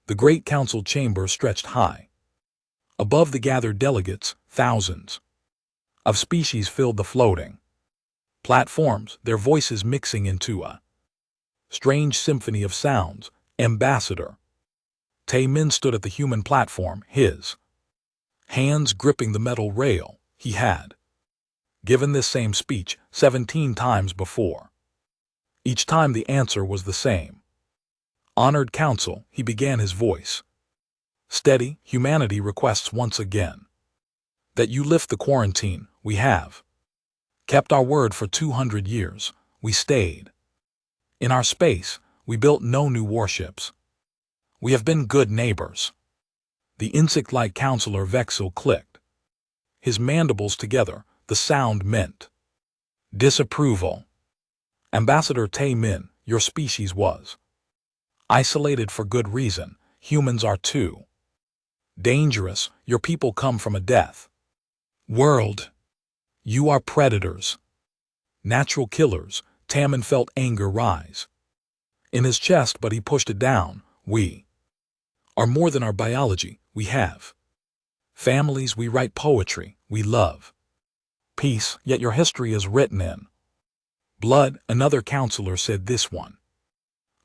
The great council chamber stretched high. Above the gathered delegates, thousands of species filled the floating platforms, their voices mixing into a strange symphony of sounds. Ambassador Tae-min stood at the human platform, his hands gripping the metal rail. He had given this same speech 17 times before. Each time the answer was the same. Honored Council, he began, his voice steady. Humanity requests once again that you lift the quarantine. We have kept our word for 200 years. We stayed in our space. We built no new warships. We have been good neighbors. The insect-like counselor Vexil clicked his mandibles together. The sound meant disapproval. Ambassador Tae-min, your species was isolated for good reason. Humans are too dangerous. Your people come from a death world. You are predators, natural killers. Tae-min felt anger rise in his chest, but he pushed it down. We are more than our biology. We have families. We write poetry. We love peace, yet your history is written in blood. Another counselor said this one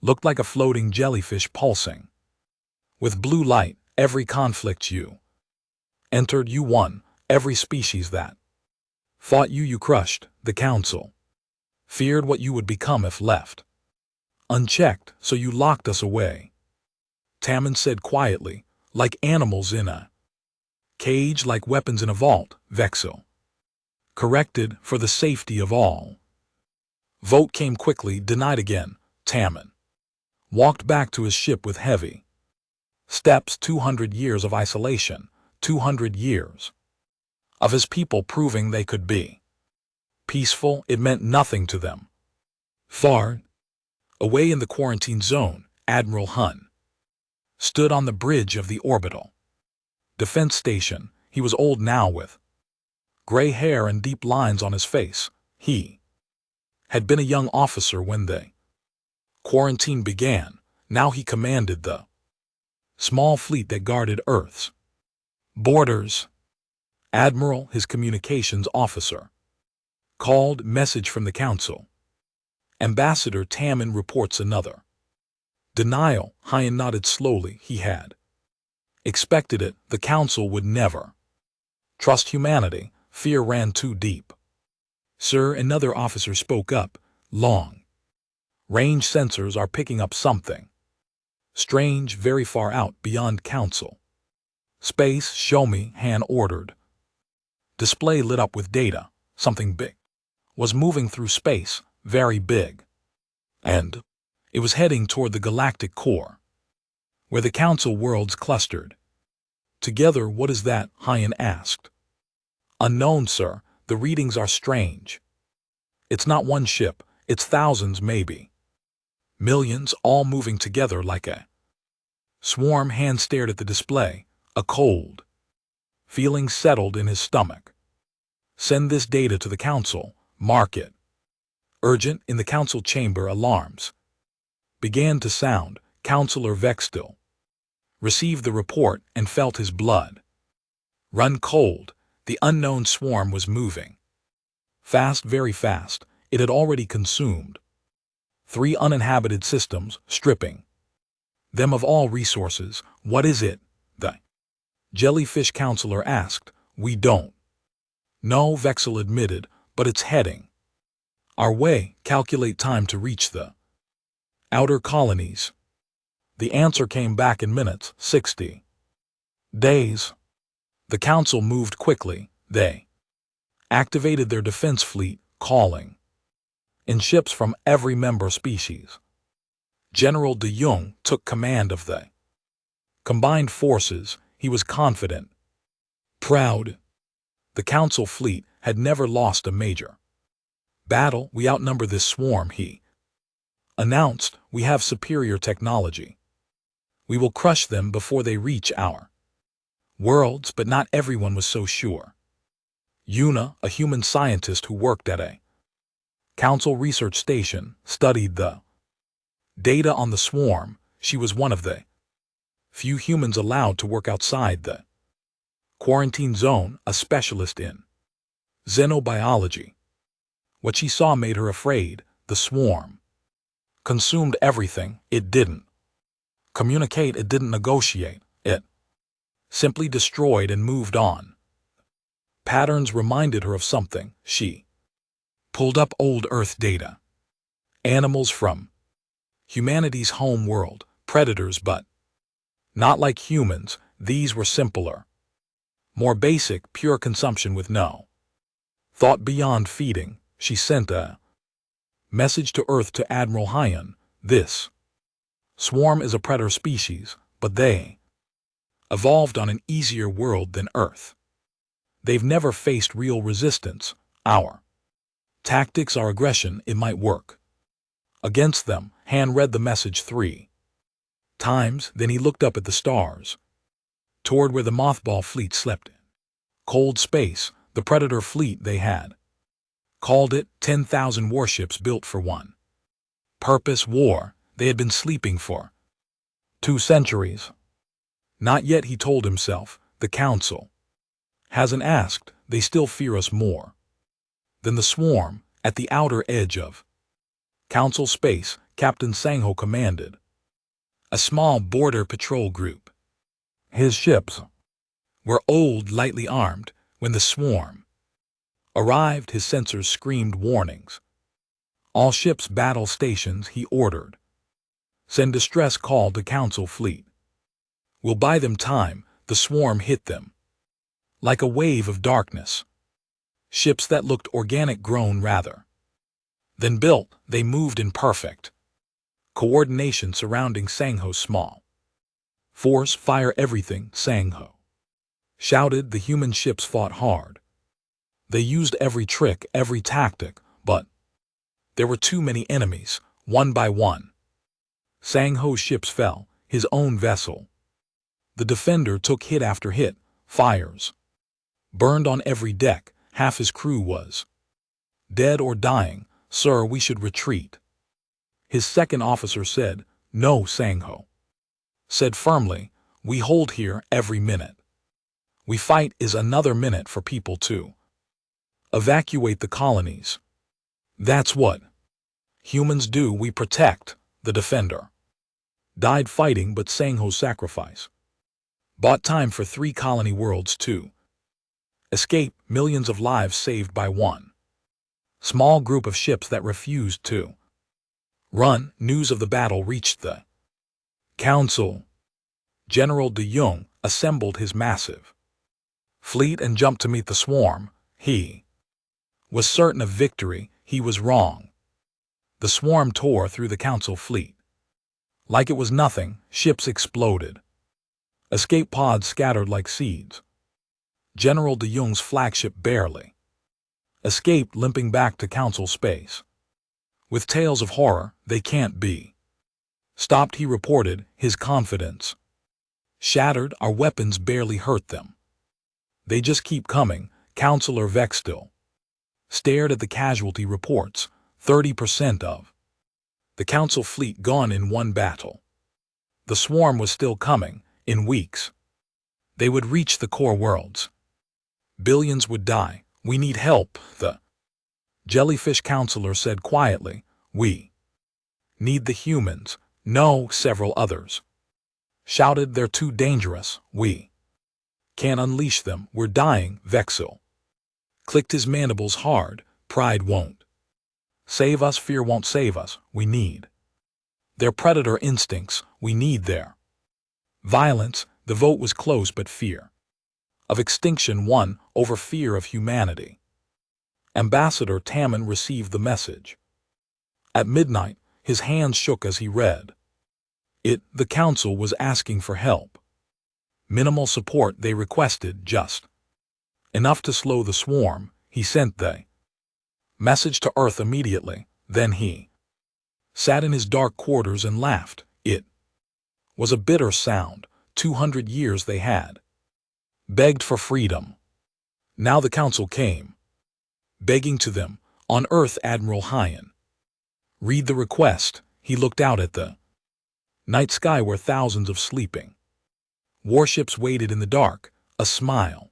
looked like a floating jellyfish pulsing with blue light. Every conflict you entered, you won. Every species that fought you, you crushed. The council feared what you would become if left unchecked, so you locked us away. Tae-min said quietly, like animals in a cage, like weapons in a vault. Vexil corrected, for the safety of all. Vote came quickly, denied again. Tae-min walked back to his ship with heavy steps. 200 years of isolation, 200 years of his people proving they could be peaceful. It meant nothing to them. Far away in the quarantine zone, Admiral Hun stood on the bridge of the orbital defense station. He was old now, with gray hair and deep lines on his face. He had been a young officer when the quarantine began. Now he commanded the small fleet that guarded Earth's borders. Admiral, his communications officer, called. Message from the council. Ambassador Tae-min reports another denial. Hyan nodded slowly. He had expected it. The council would never trust humanity. Fear ran too deep. Sir, another officer spoke up. Long-range sensors are picking up something strange, very far out, beyond council space. Show me, Han ordered. Display lit up with data. Something big was moving through space, very big. And it was heading toward the galactic core, where the council worlds clustered together. What is that? Hyan asked. Unknown, sir. The readings are strange. It's not one ship, it's thousands, maybe millions, all moving together like a swarm. Han stared at the display. A cold feeling settled in his stomach. Send this data to the council. Mark it urgent. In the council chamber, alarms began to sound. Counselor Vextil received the report and felt his blood run cold. The unknown swarm was moving fast, very fast. It had already consumed 3 uninhabited systems, stripping them of all resources. What is it? The jellyfish counselor asked. We don't know, Vexil admitted, but it's heading our way. Calculate time to reach the outer colonies. The answer came back in minutes. 60 days. The council moved quickly. They activated their defense fleet, calling in ships from every member species. General De Jong took command of the combined forces. He was confident, proud. The council fleet had never lost a major battle. We outnumber this swarm, he announced. We have superior technology. We will crush them before they reach our worlds. But not everyone was so sure. Yuna, a human scientist who worked at a council research station, studied the data on the swarm. She was one of the Few humans allowed to work outside the quarantine zone, a specialist in xenobiology. What she saw made her afraid. The swarm consumed everything. It didn't communicate, it didn't negotiate, it simply destroyed and moved on. Patterns reminded her of something. She pulled up old Earth data. Animals from humanity's home world, predators, but not like humans. These were simpler, more basic, pure consumption with no thought beyond feeding. She sent a message to Earth to Admiral Hyan. This swarm is a predator species, but they evolved on an easier world than Earth. They've never faced real resistance. Our tactics are aggression. It might work against them. Han read the message 3 times, then he looked up at the stars, toward where the mothball fleet slept in cold space. The predator fleet, they had called it 10,000 warships built for one purpose: war. They had been sleeping for 2 centuries. Not yet, he told himself. The Council hasn't asked. They still fear us more than the swarm. At the outer edge of Council space, Captain Sangho commanded a small border patrol group. His ships were old, lightly armed. When the swarm arrived, his sensors screamed warnings. All ships, battle stations, he ordered. Send distress call to Council fleet. We'll buy them time. The swarm hit them like a wave of darkness. Ships that looked organic, grown rather than built. They moved in perfect coordination surrounding Sangho's small force. Fire everything, Sangho shouted. The human ships fought hard. They used every trick, every tactic, but there were too many enemies. One by one, Sangho's ships fell. His own vessel, the Defender, took hit after hit. Fires burned on every deck. Half his crew was dead or dying. Sir, we should retreat, his second officer said. No, Sangho said firmly. We hold here. Every minute we fight is another minute for people to evacuate the colonies. That's what humans do. We protect. The Defender died fighting, but Sangho's sacrifice bought time for 3 colony worlds to escape. Millions of lives saved by one small group of ships that refused to run. News of the battle reached the Council. General de Jong assembled his massive fleet and jumped to meet the swarm. He was certain of victory. He was wrong. The swarm tore through the Council fleet like it was nothing. Ships exploded. Escape pods scattered like seeds. General de Jong's flagship barely escaped, limping back to Council space with tales of horror. They can't be stopped, he reported, his confidence shattered. Our weapons barely hurt them. They just keep coming. Counselor Vextil stared at the casualty reports. 30% of the Council fleet gone in one battle. The swarm was still coming. In weeks, they would reach the core worlds. Billions would die. We need help, the jellyfish counselor said quietly. We need the humans. No, several others shouted. They're too dangerous. We can't unleash them. We're dying. Vexil clicked his mandibles hard. Pride won't save us. Fear won't save us. We need their predator instincts. We need their violence. The vote was close, but fear of extinction won over fear of humanity. Ambassador Tamman received the message at midnight. His hands shook as he read it. The Council was asking for help. Minimal support they requested, just enough to slow the swarm. He sent the message to Earth immediately. Then he sat in his dark quarters and laughed. It was a bitter sound. 200 years they had begged for freedom. Now the Council came begging to them. On Earth, Admiral Hyan read the request. He looked out at the night sky where thousands of sleeping Warships waited in the dark, a smile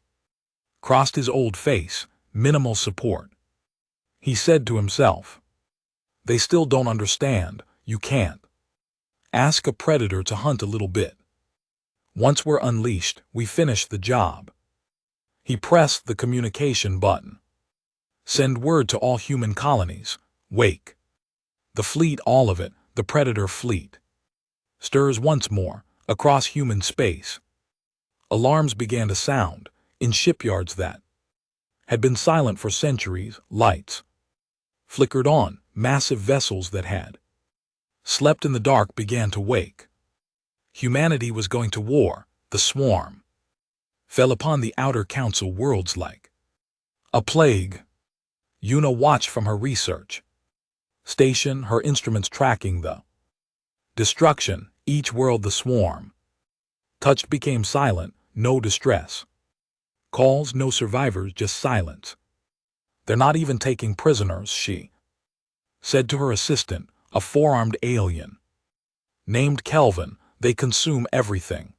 crossed his old face, minimal support. He said to himself, "They still don't understand, you can't ask a predator to hunt a little bit. Once we're unleashed, we finish the job." He pressed the communication button. "Send word to all human colonies. Wake the fleet, all of it, the predator fleet." Stirs once more, across human space. Alarms began to sound, in shipyards that had been silent for centuries. Lights flickered on, massive vessels that had slept in the dark began to wake. Humanity was going to war. The swarm fell upon the outer council worlds like a plague. Yuna watched from her research station, her instruments tracking the destruction. Each world the swarm touched became silent, no distress calls, no survivors, just silence. "They're not even taking prisoners," she said to her assistant, a four-armed alien named Kelvin. "They consume everything.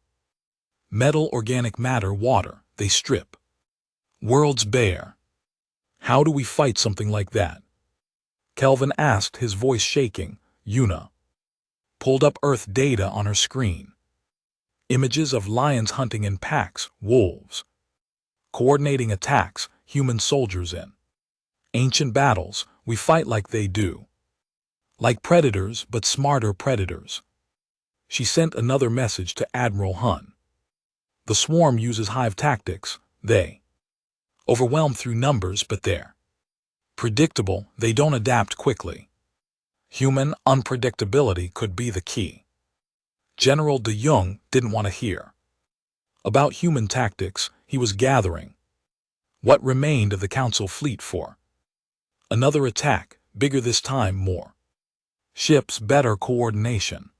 Metal, organic matter, water. They strip worlds bare. How do we fight something like that?" Kelvin asked, his voice shaking. Yuna pulled up Earth data on her screen. Images of lions hunting in packs, wolves coordinating attacks, human soldiers in ancient battles. "We fight like they do. Like predators, but smarter predators." She sent another message to Admiral Hun. "The swarm uses hive tactics. They overwhelm through numbers, but they're predictable. They don't adapt quickly. Human unpredictability could be the key." General de Jong didn't want to hear about human tactics. He was gathering what remained of the Council fleet for another attack, bigger this time, more ships, better coordination.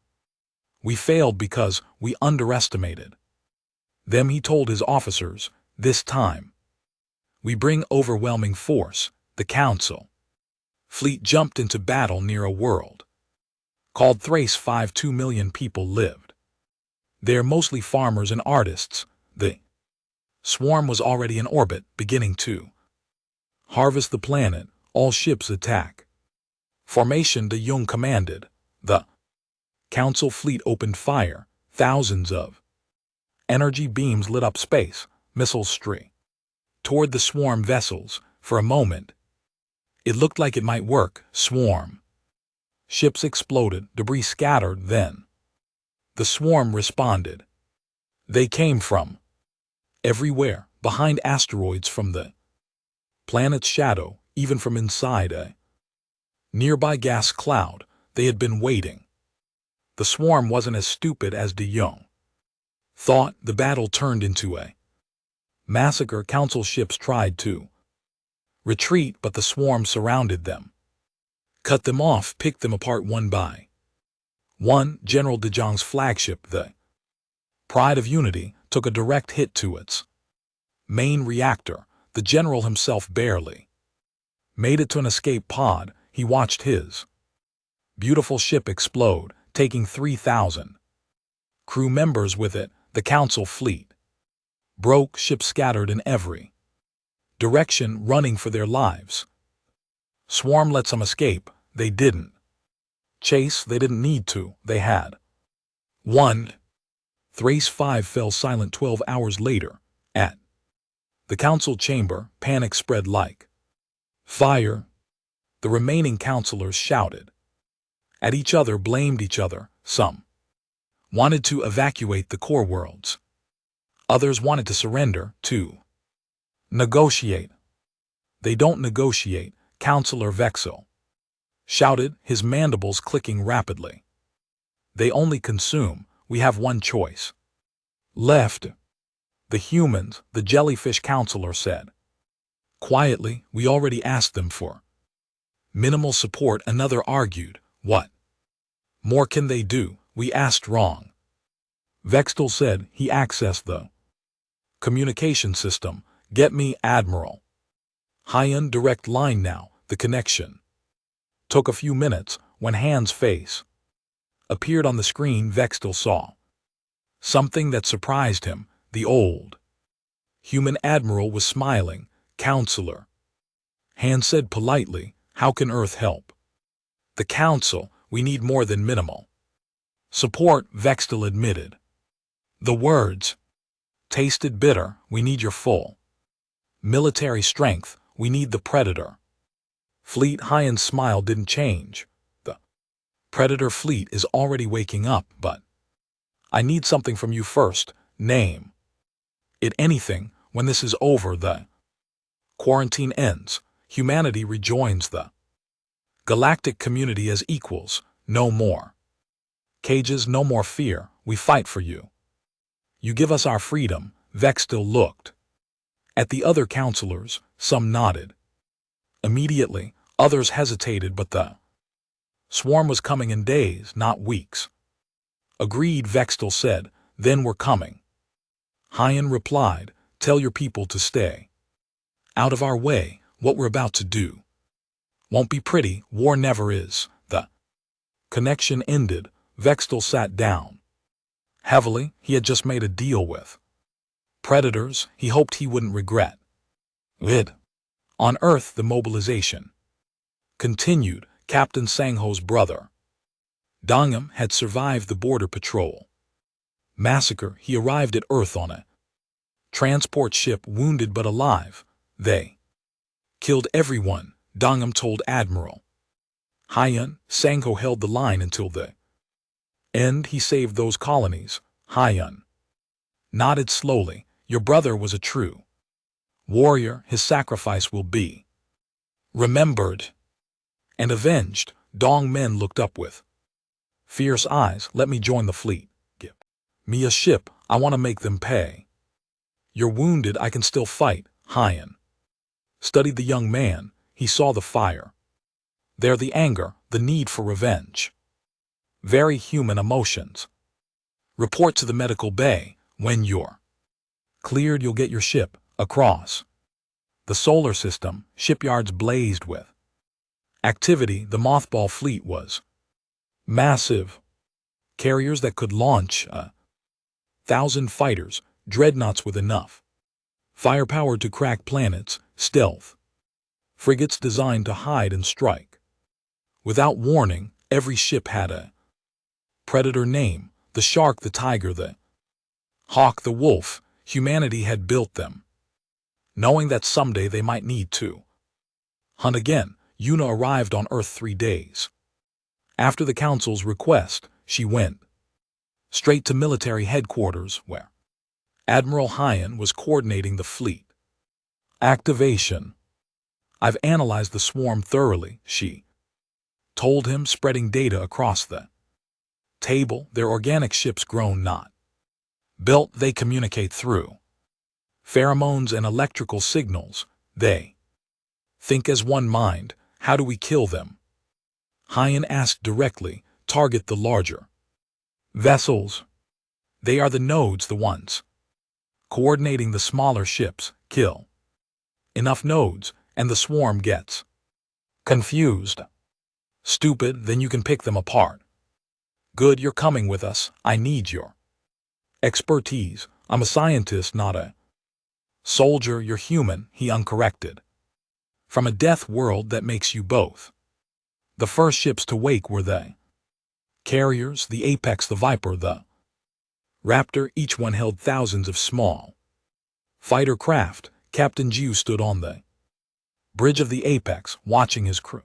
"We failed because we underestimated them," he told his officers. "This time we bring overwhelming force." The Council fleet jumped into battle near a world called Thrace. 2 million people lived there, mostly farmers and artists. The swarm was already in orbit, beginning to harvest the planet. All ships attack formation, de Jong commanded. The Council fleet opened fire. Thousands of energy beams lit up space. Missiles streamed toward the swarm vessels. For a moment, it looked like it might work. Swarm ships exploded, debris scattered. Then the swarm responded. They came from everywhere, behind asteroids, from the planet's shadow, even from inside a nearby gas cloud. They had been waiting. The swarm wasn't as stupid as de Jong thought. The battle turned into a massacre. Council ships tried to retreat, but the swarm surrounded them, cut them off, picked them apart one by one. General de Jong's flagship, the Pride of Unity, took a direct hit to its main reactor. The general himself barely made it to an escape pod. He watched his beautiful ship explode, taking 3,000 crew members with it. The Council fleet broke, ships scattered in every direction, running for their lives. Swarm let some escape. They didn't chase. They didn't need to. They had won. Thrace 5 fell silent 12 hours later. At the Council chamber, panic spread like fire. The remaining councilors shouted at each other, blamed each other. Some wanted to evacuate the core worlds. Others wanted to surrender, to negotiate. "They don't negotiate," Councilor Vexel shouted, his mandibles clicking rapidly. "They only consume. We have one choice left. The humans," the jellyfish councilor said quietly. "We already asked them for minimal support." Another argued. "What more can they do? We asked wrong." Vexel said he accessed the communication system. "Get me Admiral Hyan direct line now." The connection took a few minutes. When Han's face appeared on the screen, Vexel saw Something that surprised him, the old human admiral was smiling. "Counselor," Han said politely, "how can Earth help?" "The Council, we need more than minimal support," Vextel admitted. The words tasted bitter. "We need your full military strength. We need the Predator fleet." Hyan's smile didn't change. "The Predator fleet is already waking up, but I need something from you first. Name it anything. When this is over, the quarantine ends. Humanity rejoins the galactic community as equals. No more cages, no more fear. We fight for you. You give us our freedom." Vextel looked at the other counselors. Some nodded immediately, others hesitated, but the swarm was coming in days, not weeks. "Agreed," Vextel said. "Then we're coming." Hyan replied, "Tell your people to stay out of our way. What we're about to do won't be pretty. War never is." The connection ended. Vextel sat down heavily. He had just made a deal with Predators he hoped he wouldn't regret it. On Earth, the mobilization continued. Captain Sangho's brother Dongham had survived the border patrol massacre. He arrived at Earth on a transport ship, wounded but alive. "They killed everyone," Dongham told Admiral Hyan. "Sangho held the line until the end. He saved those colonies." Hyan nodded slowly. "Your brother was a true warrior. His sacrifice will be remembered and avenged." Dong men looked up with fierce eyes. "Let me join the fleet. Give me a ship. I want to make them pay." "You're wounded. I can still fight." Hyan studied the young man. He saw the fire there, the anger, the need for revenge. Very human emotions. "Report to the medical bay. When you're cleared, you'll get your ship across the solar system." Shipyards blazed with activity. The mothball fleet was massive. Carriers that could launch 1,000 fighters, dreadnoughts with enough firepower to crack planets, stealth frigates designed to hide and strike without warning. Every ship had a Predator name: the shark, the tiger, the hawk, the wolf. Humanity had built them, knowing that someday they might need to hunt again. Yuna arrived on Earth 3 days after the Council's request. She went straight to military headquarters, where Admiral Hyan was coordinating the fleet activation. "I've analyzed the swarm thoroughly," she told him, spreading data across the table. "They're organic ships, grown, not built. They communicate through pheromones and electrical signals. They think as one mind. How do we kill them?" Hyan asked directly. "Target the larger vessels. They are the nodes, the ones coordinating the smaller ships. Kill enough nodes, and the swarm gets confused. Stupid, then you can pick them apart." "Good, you're coming with us. I need your expertise. I'm a scientist, not a soldier." "You're human," he uncorrected. "From a death world that makes you both." The first ships to wake were the carriers, the Apex, the Viper, the Raptor. Each one held thousands of small fighter craft. Captain Jiu stood on the bridge of the Apex, watching his crew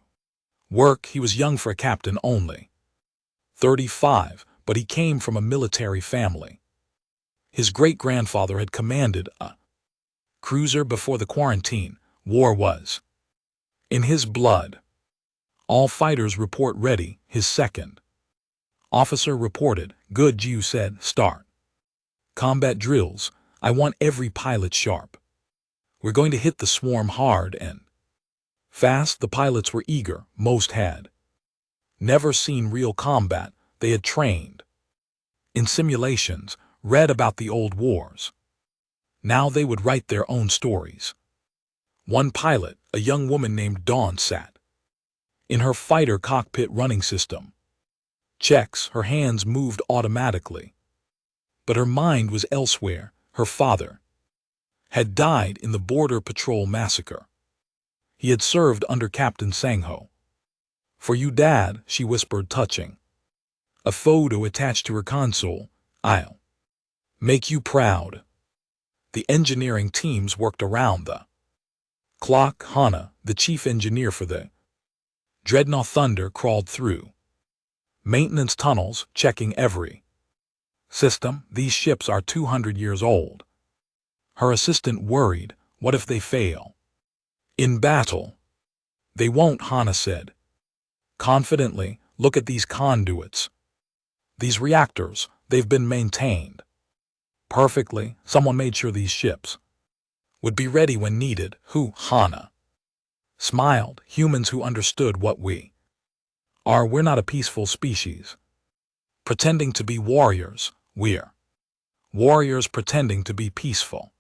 work. He was young for a captain, only 35, but he came from a military family. His great-grandfather had commanded a cruiser before the quarantine. War was in his blood. "All fighters report ready," his second officer reported. "Good," Jiu said. "Start combat drills. I want every pilot sharp. We're going to hit the swarm hard and fast." The pilots were eager. Most had never seen real combat. They had trained in simulations, read about the old wars. Now they would write their own stories. One pilot, a young woman named Dawn, sat in her fighter cockpit running system checks. Her hands moved automatically. But her mind was elsewhere. Her father had died in the Border Patrol massacre. He had served under Captain Sangho. "For you, Dad," she whispered, touching a photo attached to her console. "I'll make you proud." The engineering teams worked around the clock. Hana, the chief engineer for the Dreadnought Thunder, crawled through maintenance tunnels, checking every system. "These ships are 200 years old." Her assistant worried, "What if they fail in battle?" "They won't," Hana said confidently. "Look at these conduits. These reactors, they've been maintained perfectly. Someone made sure these ships would be ready when needed." "Who?" Hana smiled. "Humans who understood what we are. We're not a peaceful species pretending to be warriors. We're warriors pretending to be peaceful.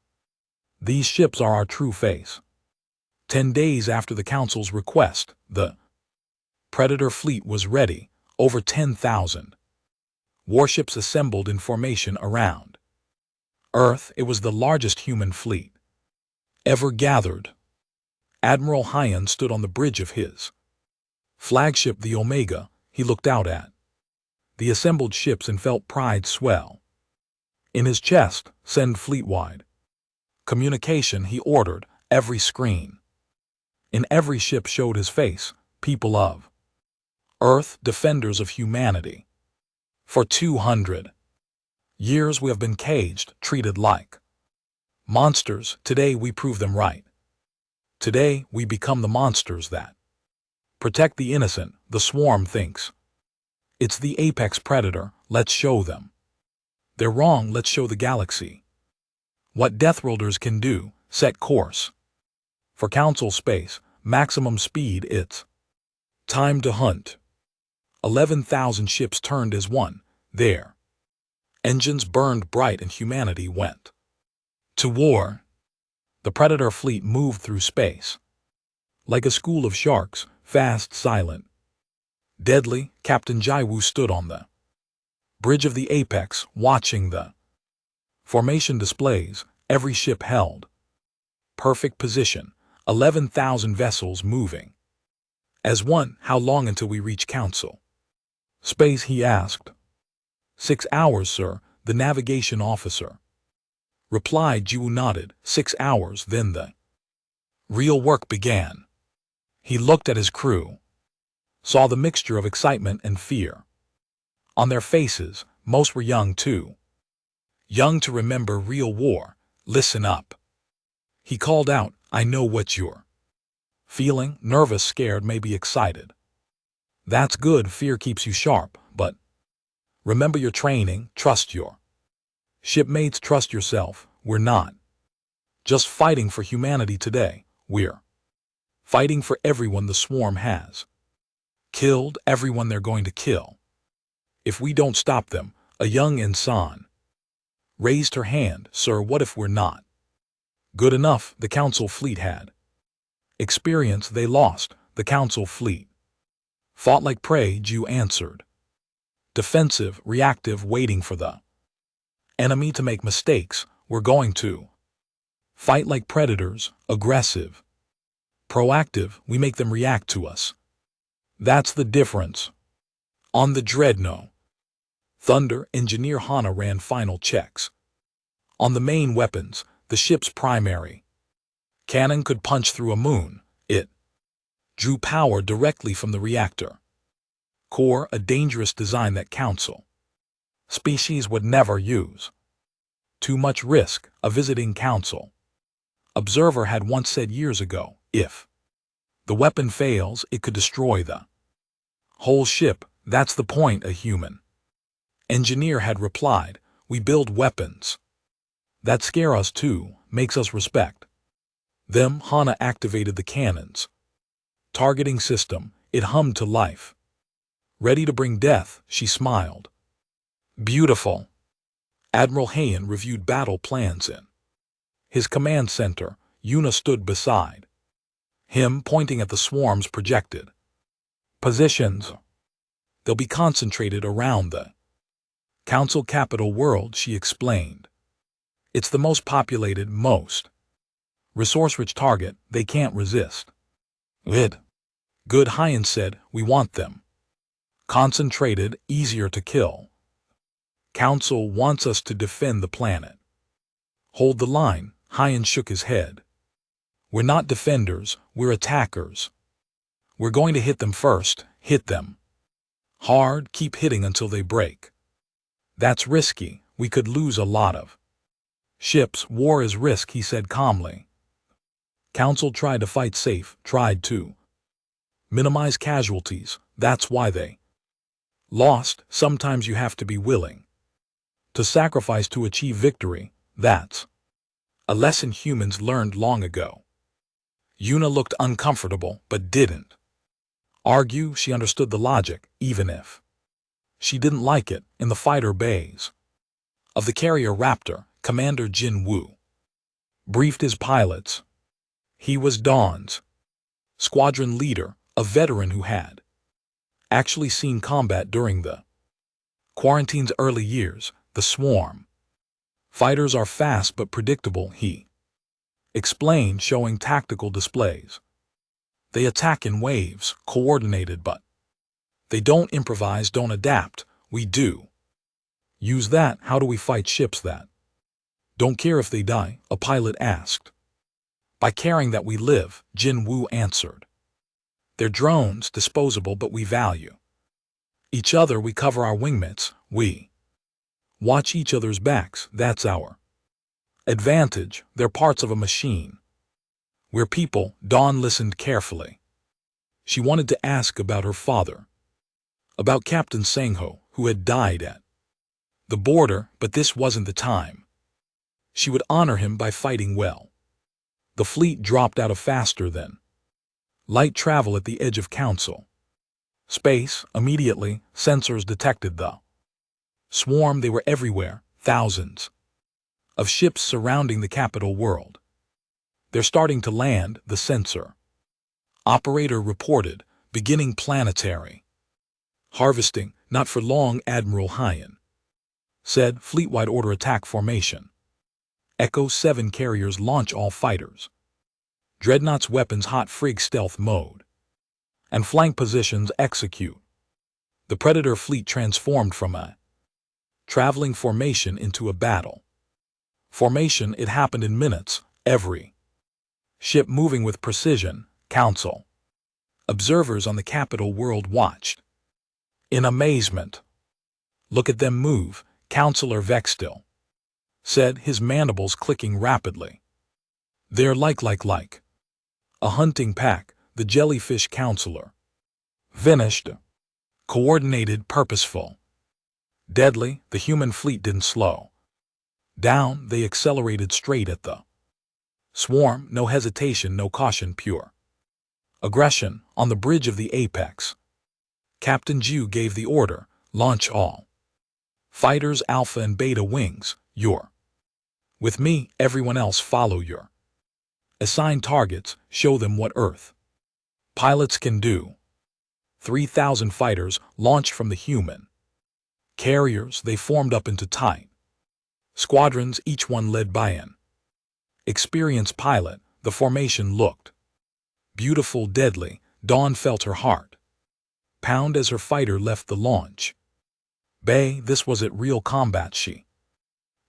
These ships are our true face." 10 days after the Council's request, the Predator fleet was ready. Over 10,000 warships assembled in formation around Earth. It was the largest human fleet ever gathered. Admiral Hyan stood on the bridge of his flagship, the Omega. He looked out at the assembled ships and felt pride swell in his chest. "Send fleet-wide communication," he ordered. Every screen in every ship showed his face. "People of Earth, defenders of humanity. For 200 years we have been caged, treated like monsters. Today we prove them right. Today we become the monsters that protect the innocent." The swarm thinks it's the apex predator. "Let's show them they're wrong. Let's show the galaxy what Deathworlders can do." Set course for Council space, maximum speed. It's time to hunt. 11,000 ships turned as one. Their engines burned bright and humanity went to war. The Predator fleet moved through space like a school of sharks, fast, silent, deadly. Captain Jaiwu stood on the bridge of the apex, watching the formation displays. Every ship held perfect position. 11,000 vessels moving as one. "How long until we reach Council space?" he asked. 6 hours, sir, the navigation officer replied. Jiwoo nodded. 6 hours, then the real work began. He looked at his crew, saw the mixture of excitement and fear on their faces. Most were young too, young to remember real war. "Listen up," he called out. "I know what you're feeling. Nervous, scared, maybe excited. That's good. Fear keeps you sharp. But remember your training. Trust your shipmates. Trust yourself. We're not just fighting for humanity today. We're fighting for everyone the swarm has killed, everyone they're going to kill. If we don't stop them." A young ensign raised her hand. "Sir, what if we're not good enough?" The Council fleet had experience. They lost. The Council fleet fought like prey, Jiwoo answered. Defensive, reactive, waiting for the enemy to make mistakes. We're going to fight like predators, aggressive, proactive. We make them react to us. That's the difference. On the Dreadnought Thunder, Engineer Hana ran final checks on the main weapons. The ship's primary cannon could punch through a moon. It drew power directly from the reactor core, a dangerous design that Council species would never use. Too much risk, a visiting Council observer had once said years ago. If the weapon fails, it could destroy the whole ship. That's the point, a human engineer had replied. We build weapons that scare us too, makes us respect them. Hana activated the cannon's targeting system. It hummed to life. Ready to bring death, she smiled. Beautiful. Admiral Hyan reviewed battle plans in his command center. Yuna stood beside him, pointing at the swarm's projected positions. They'll be concentrated around the Council Capital World, she explained. It's the most populated, most resource-rich target. They can't resist. Good. Good, Hyan said. We want them. Concentrated, easier to kill. Council wants us to defend the planet. Hold the line, Hyan shook his head. We're not defenders, we're attackers. We're going to hit them first, hit them. Hard, keep hitting until they break. That's risky, we could lose a lot of ships. War is risk, he said calmly. Council tried to fight safe, tried to minimize casualties, that's why they lost. Sometimes you have to be willing to sacrifice to achieve victory. That's a lesson humans learned long ago. Yuna looked uncomfortable, but didn't argue. She understood the logic, even if she didn't like it. In the fighter bays of the carrier Raptor, Commander Jin Woo briefed his pilots. He was Dawn's squadron leader, a veteran who had actually seen combat during the quarantine's early years. The swarm fighters are fast but predictable, he explained, showing tactical displays. They attack in waves, coordinated, but they don't improvise, don't adapt. We do. Use that. How do we fight ships that don't care if they die? A pilot asked. By caring that we live, Jin Woo answered. They're drones, disposable, but we value each other. We cover our wingmates. We watch each other's backs. That's our advantage. They're parts of a machine. We're people. Dawn listened carefully. She wanted to ask about her father, about Captain Sangho, who had died at the border, but this wasn't the time. She would honor him by fighting well. The fleet dropped out of faster than light travel at the edge of Council space. Immediately, sensors detected the swarm. They were everywhere, thousands of ships surrounding the capital world. They're starting to land, the sensor operator reported, beginning planetary harvesting. Not for long, Admiral Hyan said. Fleet-wide order attack formation. Echo 7 carriers launch all fighters. Dreadnoughts weapons hot frig stealth mode. And flank positions execute. The Predator fleet transformed from a traveling formation into a battle formation. It happened in minutes, every ship moving with precision. Council observers on the capital world watched in amazement. Look at them move, Councillor Vextil said, his mandibles clicking rapidly. They're like a hunting pack, the jellyfish counselor finished. Coordinated, purposeful, deadly. The human fleet didn't slow down. They accelerated straight at the swarm. No hesitation, no caution, pure aggression. On the bridge of the apex, Captain Ju gave the order, launch all fighters, Alpha and Beta wings. You're with me, everyone else follow your assigned targets. Show them what Earth pilots can do. 3,000 fighters launched from the human carriers. They formed up into tight squadrons, each one led by an experienced pilot. The formation looked beautiful, deadly. Dawn felt her heart pound as her fighter left the launch bay. This was it, real combat. She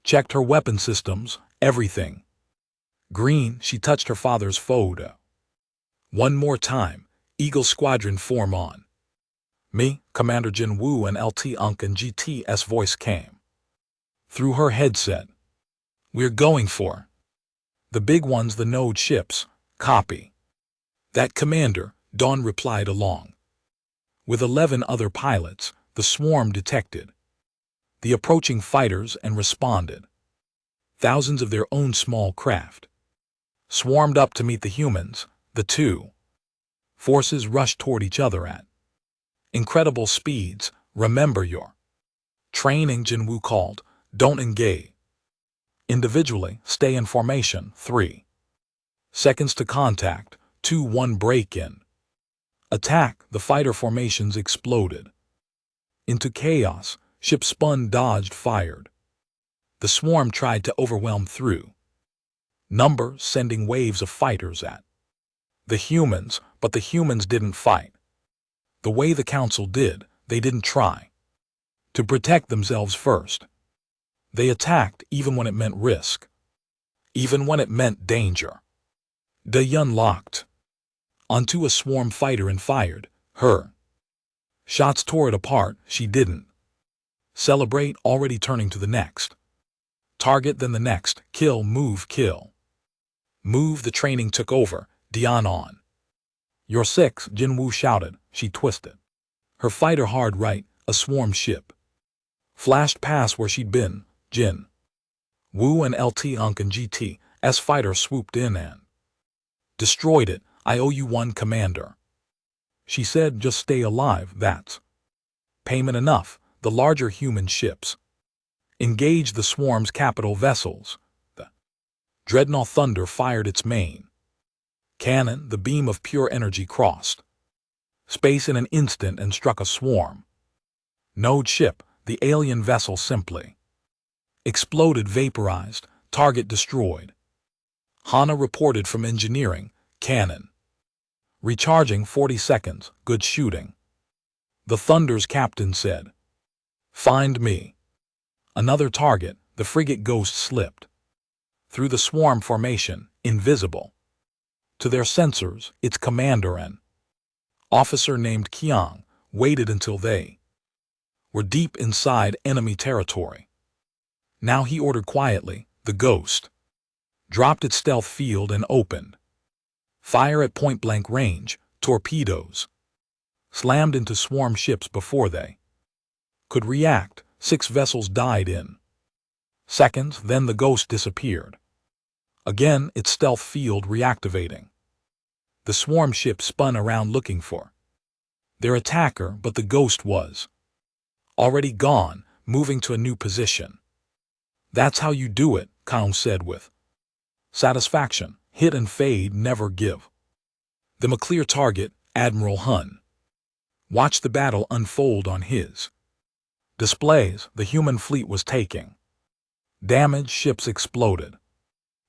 checked her weapon systems, everything green. She touched her father's photo. One more time. Eagle Squadron form on me. Commander Jin Woo and LT Unk and GT's voice came through her headset. We're going for the big ones, the node ships. Copy that, Commander, Dawn replied. Along with 11 other pilots, the swarm detected the approaching fighters and responded. Thousands of their own small craft swarmed up to meet the humans. The two forces rushed toward each other at incredible speeds. Remember your training, Jin Woo called. Don't engage individually. Stay in formation. 3 seconds to contact. 2-1 break-in. Attack. The fighter formations exploded into chaos. Ship spun, dodged, fired. The swarm tried to overwhelm through numbers, sending waves of fighters at the humans, but the humans didn't fight. The way the council did, they didn't try to protect themselves first. They attacked even when it meant risk, even when it meant danger. De Yun locked onto a swarm fighter and fired. Her shots tore it apart. She didn't celebrate, already turning to the next target, then the next. Kill, move, kill. Move. The training took over. Dian on. You're 6, Jinwoo shouted. She twisted her fighter hard right. A swarm ship flashed past where she'd been. Jin Woo and LT Unk and GT's fighter swooped in and destroyed it. I owe you one, Commander. She said, just stay alive, that's payment enough. The larger human ships engaged the swarm's capital vessels. The Dreadnought Thunder fired its main cannon. The beam of pure energy crossed space in an instant and struck a swarm node ship. The alien vessel simply exploded, vaporized, target destroyed. Hana reported from engineering, cannon recharging 40 seconds, good shooting. The Thunder's captain said, find me another target. The frigate Ghost slipped through the swarm formation, invisible to their sensors. Its commander, an officer named Kyang, waited until they were deep inside enemy territory. Now he ordered quietly. The Ghost dropped its stealth field and opened fire at point-blank range. Torpedoes slammed into swarm ships before they could react. 6 vessels died in seconds. Then the Ghost disappeared again, its stealth field reactivating. The swarm ship spun around looking for their attacker, but the Ghost was already gone, moving to a new position. That's how you do it, Kaum said with satisfaction. Hit and fade, never give them a clear target. Admiral Hun watched the battle unfold on his displays. The human fleet was taking damage. Ships exploded.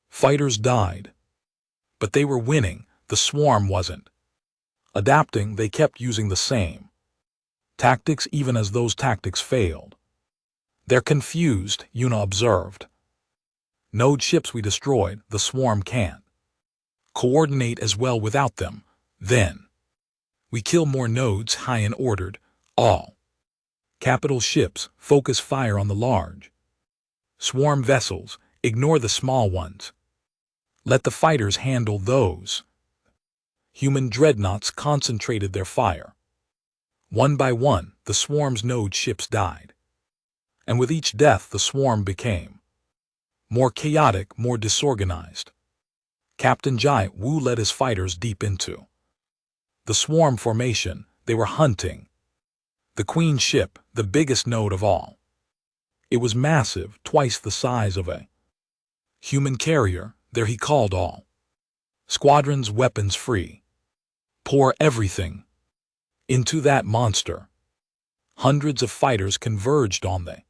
Fighters died. But they were winning. The swarm wasn't adapting. They kept using the same tactics even as those tactics failed. They're confused, Yuna observed. Node ships we destroyed, the swarm can't coordinate as well without them. Then we kill more nodes. Hyan ordered all capital ships focus fire on the large swarm vessels, ignore the small ones. Let the fighters handle those. Human dreadnoughts concentrated their fire. One by one, the swarm's node ships died. And with each death, the swarm became more chaotic, more disorganized. Captain Jai Wu led his fighters deep into the swarm formation. They were hunting the Queen ship, the biggest node of all. It was massive, twice the size of a human carrier. There he called all squadrons, weapons free. Pour everything into that monster. Hundreds of fighters converged on the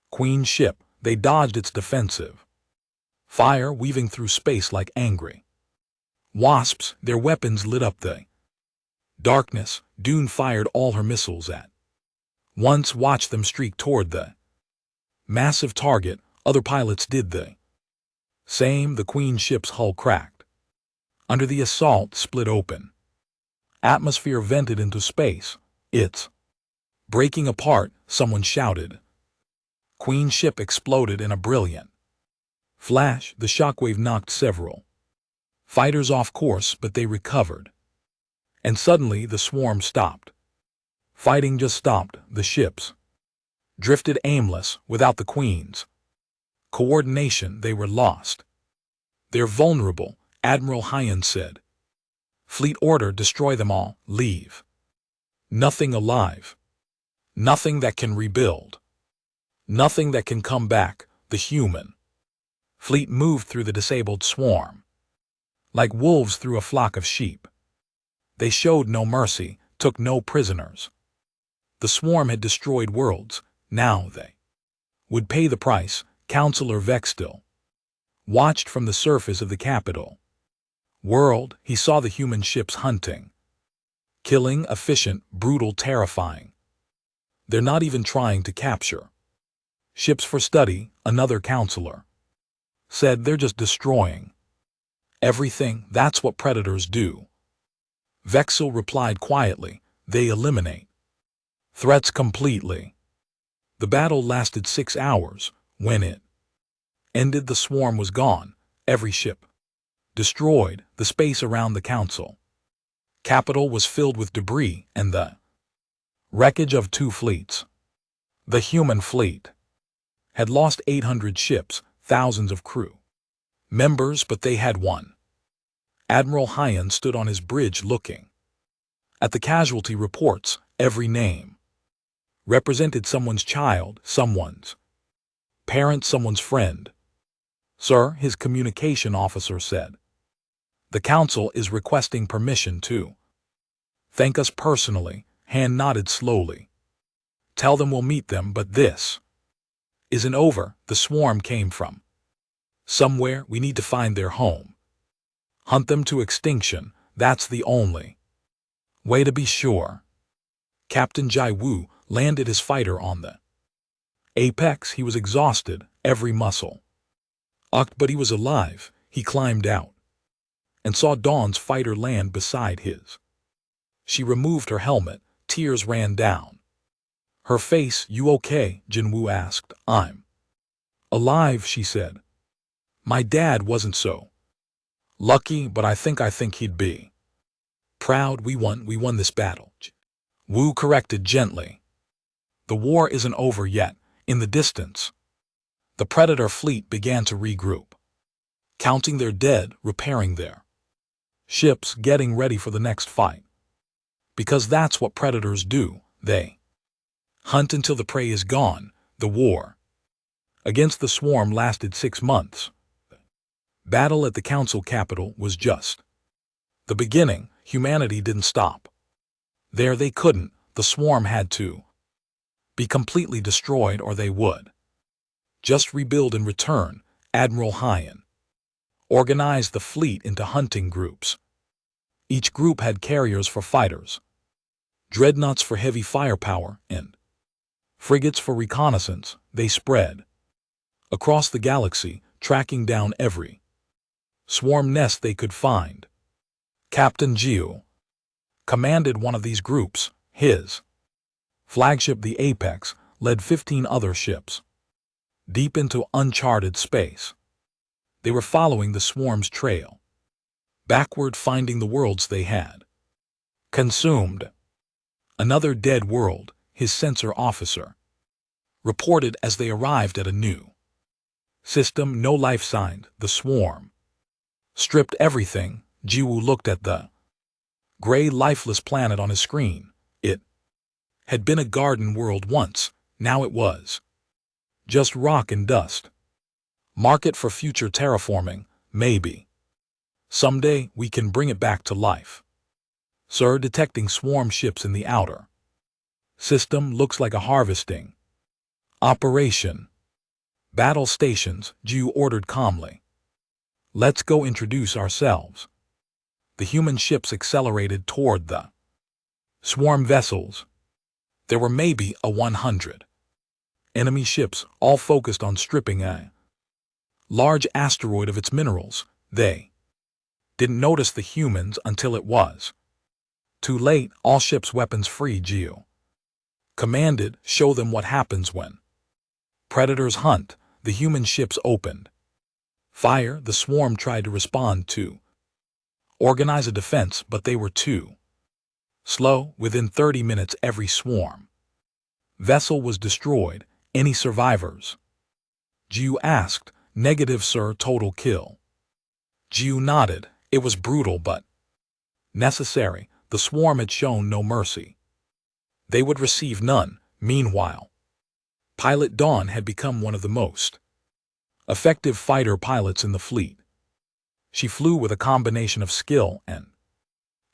Queen ship. They dodged its defensive fire, weaving through space like angry wasps. Their weapons lit up the darkness. Dune fired all her missiles at once. Watched them streak toward the massive target. Other pilots did the same. The Queen ship's hull cracked under the assault, split open. Atmosphere vented into space. It's breaking apart, someone shouted. Queen ship exploded in a brilliant flash. The shockwave knocked several fighters off course, but they recovered. And suddenly the swarm stopped. Fighting just stopped. The ships drifted aimless without the Queen's coordination. They were lost. They're vulnerable, Admiral Hyan said. Fleet order, destroy them all. Leave nothing alive. Nothing that can rebuild. Nothing that can come back. The human fleet moved through the disabled swarm like wolves through a flock of sheep. They showed no mercy, took no prisoners. The swarm had destroyed worlds. Now they would pay the price. Counselor Vextil watched from the surface of the capital world. He saw the human ships hunting, killing, efficient, brutal, terrifying. They're not even trying to capture ships for study, another counselor said. They're just destroying everything. That's what predators do. Vexil replied quietly. They eliminate threats completely. The battle lasted 6 hours. When it ended, the swarm was gone. Every ship destroyed. The space around the council capital was filled with debris and the wreckage of 2 fleets. The human fleet had lost 800 ships, thousands of crew members, but they had won. Admiral Hyan stood on his bridge looking at the casualty reports. Every name represented someone's child, someone's parent, someone's friend. Sir, his communication officer said, the council is requesting permission to thank us personally. Han nodded slowly. Tell them we'll meet them, but this isn't over. The swarm came from somewhere. We need to find their home. Hunt them to extinction. That's the only way to be sure. Captain Jai Wu landed his fighter on the apex. He was exhausted, every muscle ucked, but he was alive. He climbed out and saw Dawn's fighter land beside his. She removed her helmet. Tears ran down her face. You okay? Jinwoo asked. I'm alive, she said. My dad wasn't so lucky, but I think he'd be proud. We won this battle. Wu corrected gently. The war isn't over yet. In the distance, the Predator fleet began to regroup, counting their dead, repairing their ships, getting ready for the next fight. Because that's what Predators do. They hunt until the prey is gone. The war against the swarm lasted 6 months. The battle at the council capital was just the beginning. Humanity didn't stop there. They couldn't. The swarm had to be completely destroyed or they would just rebuild and return. Admiral Hyan organized the fleet into hunting groups. Each group had carriers for fighters, dreadnoughts for heavy firepower, and frigates for reconnaissance. They spread across the galaxy, tracking down every swarm nest they could find. Captain Jiu commanded one of these groups. His flagship, the Apex, led 15 other ships deep into uncharted space. They were following the swarm's trail, backward, finding the worlds they had consumed. Another dead world, his sensor officer reported as they arrived at a new system. No life sign. The swarm stripped everything. Jiwoo looked at the gray, lifeless planet on his screen. It had been a garden world once. Now it was just rock and dust. Market for future terraforming. Maybe someday we can bring it back to life. Sir, detecting swarm ships in the outer system. Looks like a harvesting operation. Battle stations, Jiu ordered calmly. Let's go introduce ourselves. The human ships accelerated toward the swarm vessels. There were maybe 100 enemy ships, all focused on stripping a large asteroid of its minerals. They didn't notice the humans until it was too late. All ships weapons free, Jiu commanded. Show them what happens when predators hunt. The human ships opened fire. The swarm tried to respond to organize a defense, but they were too slow. Within 30 minutes, every swarm vessel was destroyed. Any survivors? Jiu asked. Negative, sir. Total kill. Jiu nodded. It was brutal but necessary. The swarm had shown no mercy. They would receive none. Meanwhile, Pilot Dawn had become one of the most effective fighter pilots in the fleet. She flew with a combination of skill and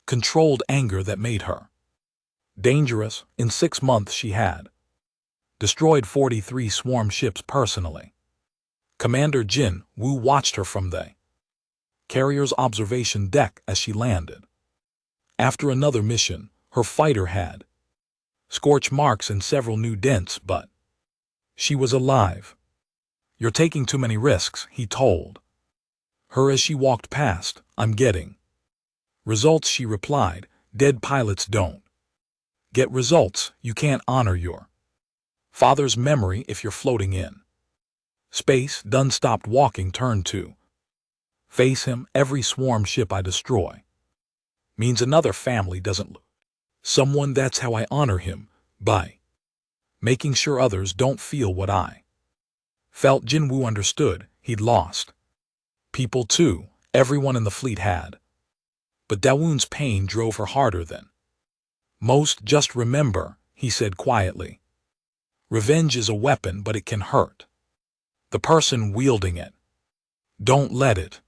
controlled anger that made her dangerous. In 6 months she had destroyed 43 swarm ships personally. Commander Jin Woo watched her from the carrier's observation deck as she landed. After another mission, her fighter had scorch marks and several new dents, but she was alive. "You're taking too many risks," he told her as she walked past. "I'm getting results," she replied. "Dead pilots don't get results. You can't honor your father's memory if you're floating in space." Dunn stopped walking, turned to face him. "Every swarm ship I destroy means another family doesn't lose someone. That's how I honor him, by making sure others don't feel what I felt." Jin Woo understood. He'd lost people too. Everyone in the fleet had. But Dawoon's pain drove her harder than most. "Just remember," he said quietly, "revenge is a weapon, but it can hurt the person wielding it. Don't let it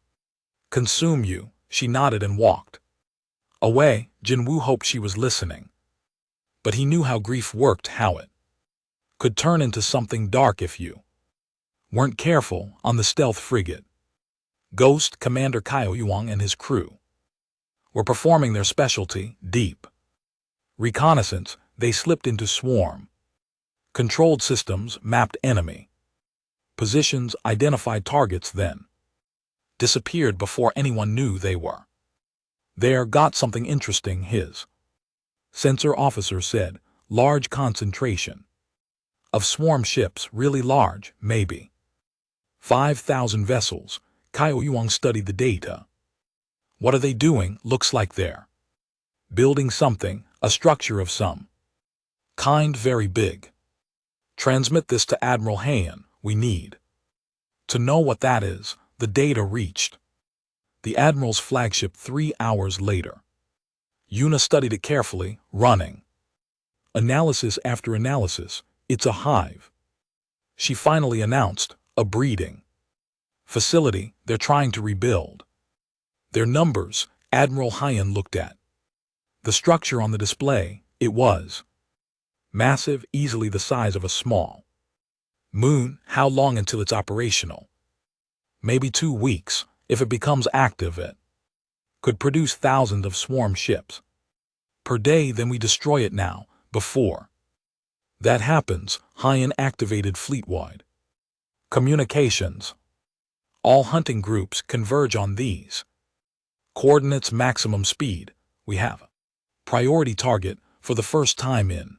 consume you." She nodded and walked away. Jin Woo hoped she was listening, but he knew how grief worked, how it could turn into something dark if you weren't careful. On the stealth frigate Ghost, Commander Kyo Yuang and his crew were performing their specialty, deep reconnaissance. They slipped into swarm controlled systems, mapped enemy positions, identified targets, then disappeared before anyone knew they were there. "Got something interesting," his sensor officer said. "Large concentration of swarm ships, really large, maybe 5,000 vessels." Kyo Yuang studied the data. "What are they doing?" "Looks like they're building something, a structure of some kind, very big. Transmit this to Admiral Heian. We need to know what that is." The data reached the Admiral's flagship 3 hours later. Yuna studied it carefully, running analysis after analysis. "It's a hive," she finally announced. "A breeding facility. They're trying to rebuild their numbers." Admiral Heian looked at the structure on the display. It was massive, easily the size of a small moon. "How long until it's operational?" "Maybe 2 weeks. If it becomes active, it could produce thousands of swarm ships per day. Then we destroy it now, before that happens." Heian activated fleet-wide communications. "All hunting groups converge on these coordinates. Maximum speed. We have a priority target." For the first time in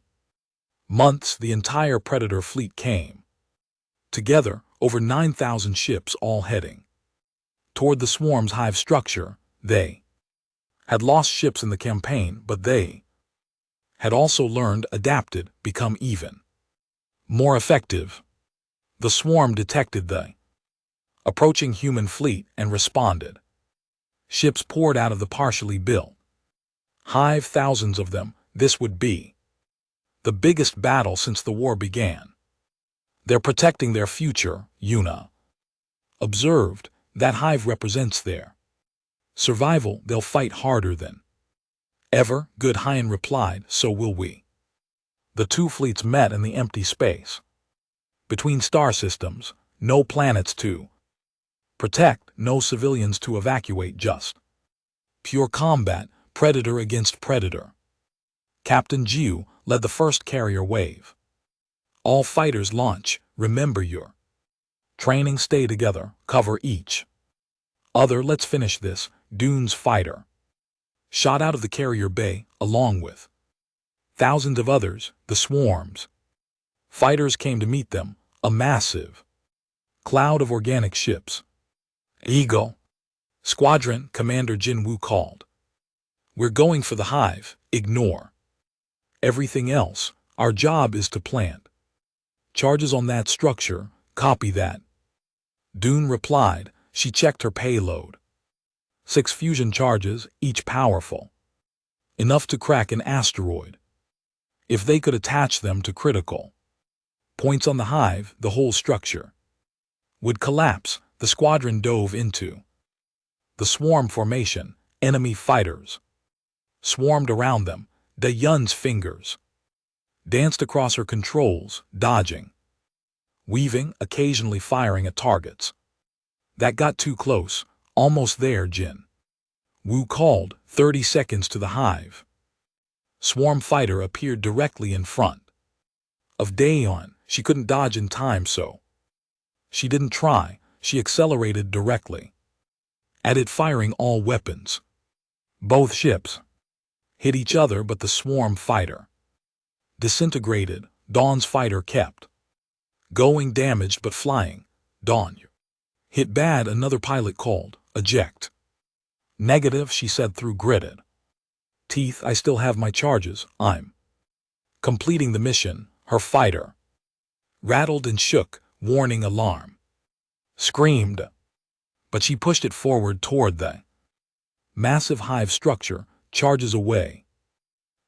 months, the entire Predator fleet came together, over 9,000 ships, all heading toward the swarm's hive structure. They had lost ships in the campaign, but they had also learned, adapted, become even more effective. The swarm detected the approaching human fleet and responded. Ships poured out of the partially built hive, thousands of them. This would be the biggest battle since the war began. "They're protecting their future," Yuna observed. "That hive represents their survival. They'll fight harder than ever." "Good," Heian replied. "So will we." The two fleets met in the empty space between star systems. No planets to protect, no civilians to evacuate, just pure combat, predator against predator. Captain Jiu led the first carrier wave. "All fighters launch. Remember your training. Stay together. Cover each other. Let's finish this." Dune's fighter shot out of the carrier bay, along with thousands of others. The swarm's fighters came to meet them, a massive cloud of organic ships. "Eagle Squadron," Commander Jin Woo called. "We're going for the hive. Ignore everything else. Our job is to plant charges on that structure." "Copy that," Dune replied. She checked her payload. 6 fusion charges, each powerful enough to crack an asteroid. If they could attach them to critical points on the hive, the whole structure would collapse. The squadron dove into the swarm formation. Enemy fighters swarmed around them. De Yun's fingers danced across her controls, dodging, weaving, occasionally firing at targets. That got too close. Almost there, Jin Woo called, 30 seconds to the hive. Swarm fighter appeared directly in front of Daeon. She couldn't dodge in time, so she didn't try. She accelerated directly at it, firing all weapons. Both ships hit each other, but the swarm fighter disintegrated. Dawn's fighter kept going, damaged but flying. Dawn hit bad. Another pilot called, eject. Negative, she said through gritted teeth. I still have my charges. I'm completing the mission. Her fighter rattled and shook, warning alarm. Screamed, but she pushed it forward toward the massive hive structure. Charges away.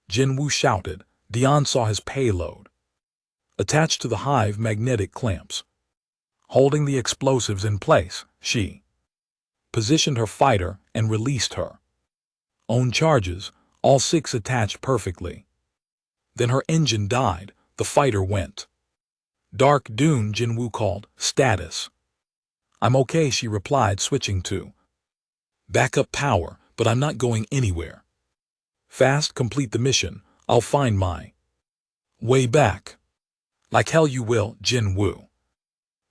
Jin Woo shouted. Dion saw his payload attached to the hive magnetic clamps. Holding the explosives in place, she positioned her fighter and released her own charges, all 6 attached perfectly. Then her engine died. The fighter went dark. Dune, Jin Woo called. Status. I'm okay, she replied, switching to backup power, but I'm not going anywhere. Fast, complete the mission. I'll find my way back. Like hell you will, Jin Woo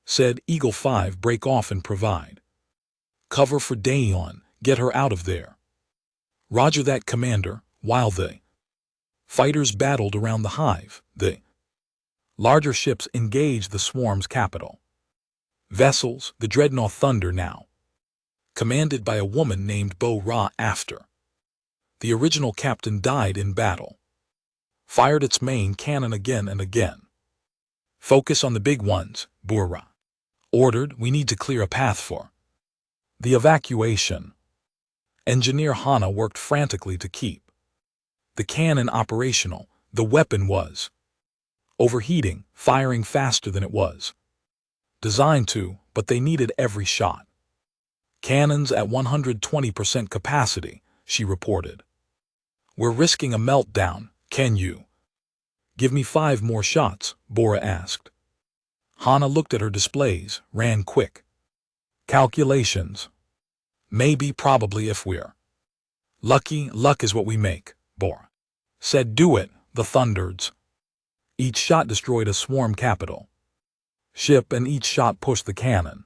said. Eagle 5, break off and provide cover for Daeon. Get her out of there. Roger that, Commander. While the fighters battled around the hive, the larger ships engaged the swarm's capital vessels. The dreadnought Thunder, now commanded by a woman named Bo Ra, after the original captain died in battle, fired its main cannon again and again. Focus on the big ones, Bo Ra ordered. We need to clear a path for the evacuation. Engineer Hana worked frantically to keep the cannon operational. The weapon was overheating, firing faster than it was designed to, but they needed every shot. Cannons at 120% capacity, she reported. We're risking a meltdown. Can you give me 5 more shots? Bora asked. Hana looked at her displays, ran quick calculations. Maybe, probably, if we're lucky. Luck is what we make, Bora said. Do it, the Thundards. Each shot destroyed a swarm capital ship, and each shot pushed the cannon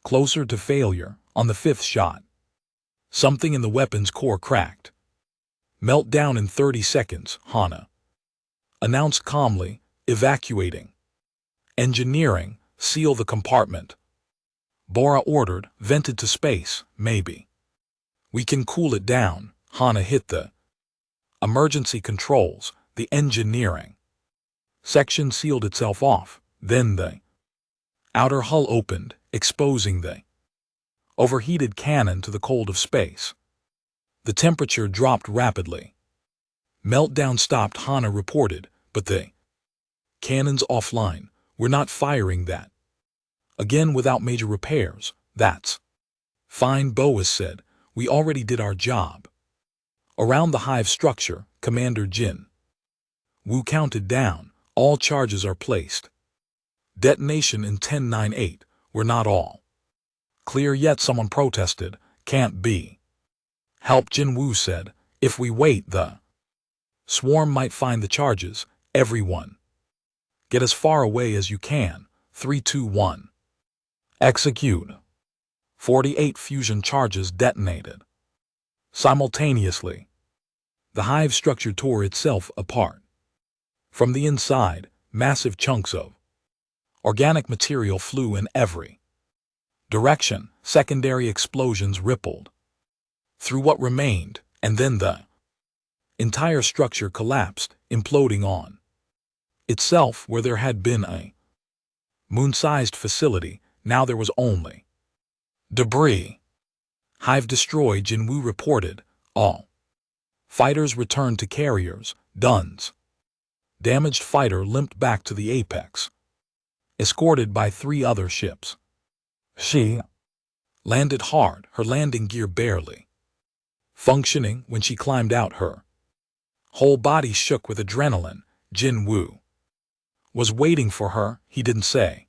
closer to failure. On the 5th shot, something in the weapon's core cracked. Meltdown in 30 seconds, Hana announced calmly. Evacuating. Engineering, seal the compartment. Bora ordered. Vented to space, maybe we can cool it down. Hana hit the emergency controls. The engineering section sealed itself off. Then the outer hull opened, exposing the overheated cannon to the cold of space. The temperature dropped rapidly. Meltdown stopped, Hana reported, but the cannon's offline. We're not firing that again without major repairs. That's fine, Boas said. We already did our job. Around the hive structure, Commander Jin Woo counted down. All charges are placed. Detonation in 10-9-8. We're not all clear yet, someone protested. Can't be helped, Jin Woo said. If we wait, the swarm might find the charges. Everyone, get as far away as you can. 3, 2, 1. Execute. 48 fusion charges detonated simultaneously. The hive structure tore itself apart. From the inside, massive chunks of organic material flew in every direction. Secondary explosions rippled through what remained, and then the entire structure collapsed, imploding on itself. Where there had been a moon-sized facility, now there was only debris. Hive destroyed, Jin Woo reported. All fighters returned to carriers. Dunn's damaged fighter limped back to the apex, escorted by 3 other ships. She landed hard, her landing gear barely functioning. When she climbed out, her whole body shook with adrenaline. Jin Woo was waiting for her. He didn't say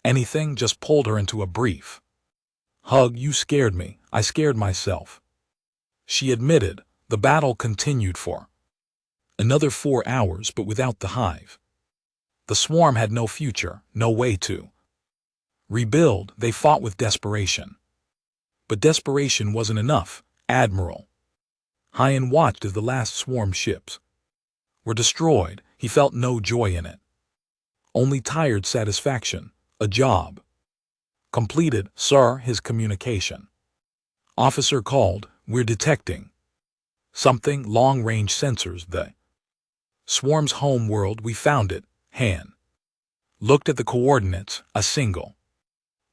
anything, just pulled her into a brief hug. You scared me. I scared myself, she admitted. The battle continued for another 4 hours, but without the hive. The swarm had no future, no way to rebuild. They fought with desperation. But desperation wasn't enough. Admiral Hyan watched as the last swarm ships were destroyed. He felt no joy in it, only tired satisfaction. A job completed, sir, his communication officer called. We're detecting something. Long-range sensors. The swarm's home world. We found it. Han looked at the coordinates. A single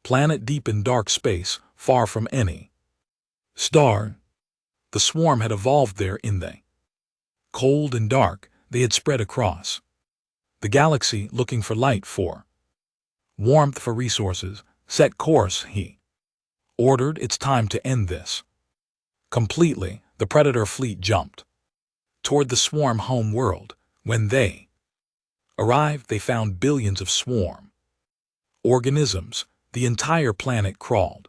planet deep in dark space, far from any star. The swarm had evolved there in the cold and dark. They had spread across the galaxy, looking for light, for warmth, for resources. Set course, he ordered. It's time to end this completely. The Predator fleet jumped toward the swarm home world. When they arrived, they found billions of swarm organisms. The entire planet crawled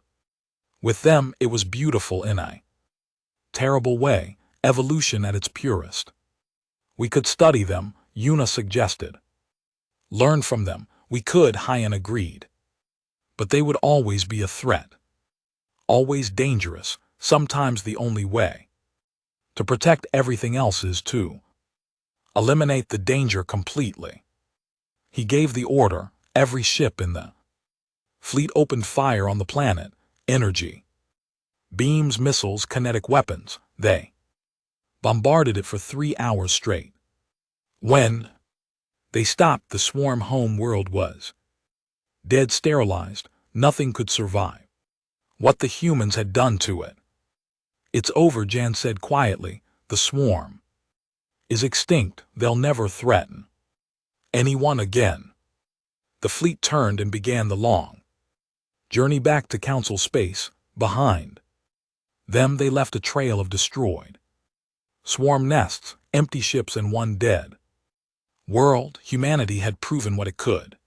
with them. It was beautiful in a terrible way, evolution at its purest. We could study them, Yuna suggested. Learn from them. We could, Hyan agreed. But they would always be a threat. Always dangerous. Sometimes the only way to protect everything else is to eliminate the danger completely. He gave the order. Every ship in the fleet opened fire on the planet. Energy beams, missiles, kinetic weapons. They bombarded it for 3 hours straight. When they stopped, the swarm home world was dead, sterilized. Nothing could survive what the humans had done to it. It's over, Jan said quietly. The swarm is extinct. They'll never threaten anyone again. The fleet turned and began the long journey back to Council space. Behind them, they left a trail of destroyed swarm nests, empty ships, and one dead world. Humanity had proven what it could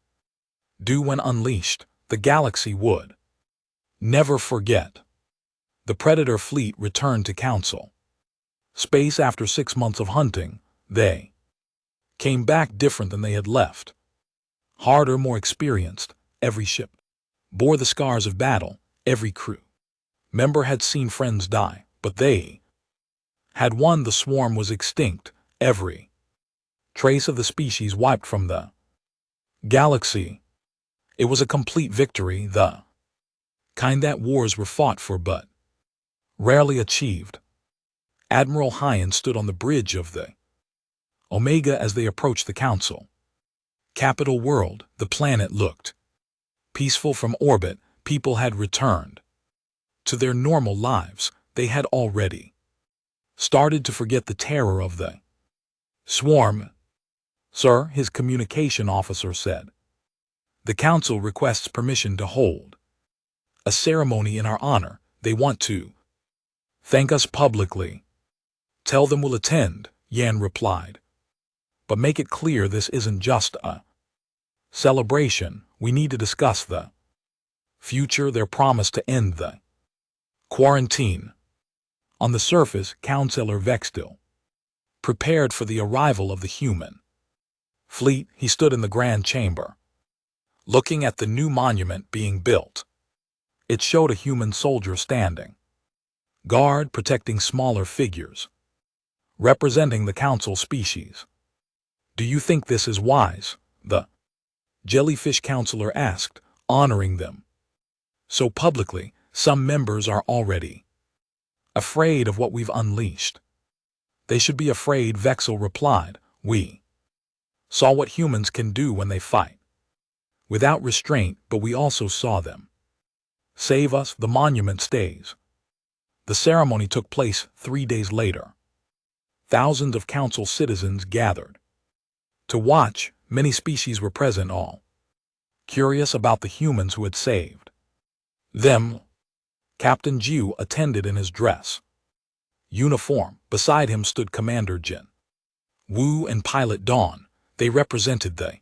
do when unleashed. The galaxy would never forget. The Predator fleet returned to Council space after 6 months of hunting. They came back different than they had left. Harder, more experienced. Every ship bore the scars of battle. Every crew member had seen friends die, but they had won. The swarm was extinct. Every trace of the species wiped from the galaxy. It was a complete victory, the kind that wars were fought for but rarely achieved. Admiral Hyan stood on the bridge of the Omega as they approached the Council capital world. The planet looked peaceful from orbit. People had returned to their normal lives. They had already started to forget the terror of the swarm. Sir, his communication officer said, the Council requests permission to hold a ceremony in our honor. They want to thank us publicly. Tell them we'll attend, Yan replied. But make it clear this isn't just a celebration. We need to discuss the future, their promise to end the quarantine. On the surface, Counselor Vextil prepared for the arrival of the human fleet. He stood in the grand chamber, looking at the new monument being built. It showed a human soldier standing guard, protecting smaller figures representing the Council species. Do you think this is wise? The Jellyfish Counselor asked, honoring them so publicly. Some members are already afraid of what we've unleashed. They should be afraid, Vexil replied. We saw what humans can do when they fight without restraint, but we also saw them save us. The monument stays. The ceremony took place 3 days later. Thousands of Council citizens gathered to watch. Many species were present, all curious about the humans who had saved them. Captain Jiu attended in his dress uniform. Beside him stood Commander Jin Wu and Pilot Dawn, they represented the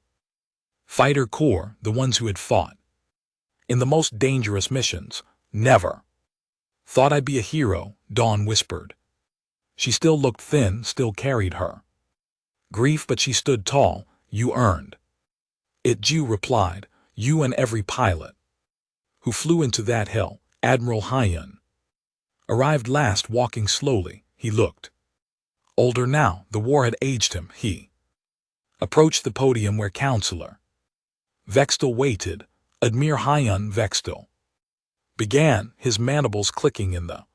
Fighter Corps, the ones who had fought in the most dangerous missions. Never thought I'd be a hero, Dawn whispered. She still looked thin, still carried her grief, but she stood tall. You earned it, Ju replied. You and every pilot who flew into that hell. Admiral Hyun arrived last, walking slowly. He looked older now. The war had aged him. He approached the podium where Counselor Vextel waited. Admiral Hyun Vextel began, his mandibles clicking in the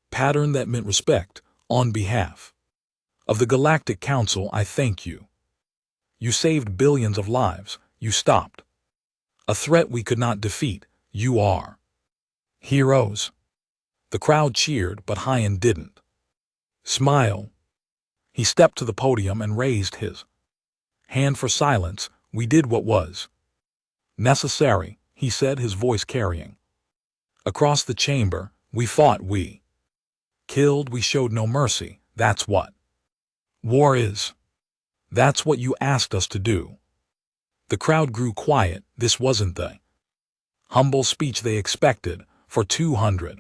pattern that meant respect. On behalf of the Galactic Council, I thank you. You saved billions of lives. You stopped a threat we could not defeat. You are heroes. The crowd cheered, but Hyun didn't smile. He stepped to the podium and raised his hand for silence. We did what was necessary, he said, his voice carrying across the chamber. We fought, we killed, we showed no mercy. That's what war is. That's what you asked us to do. The crowd grew quiet. This wasn't the humble speech they expected. For 200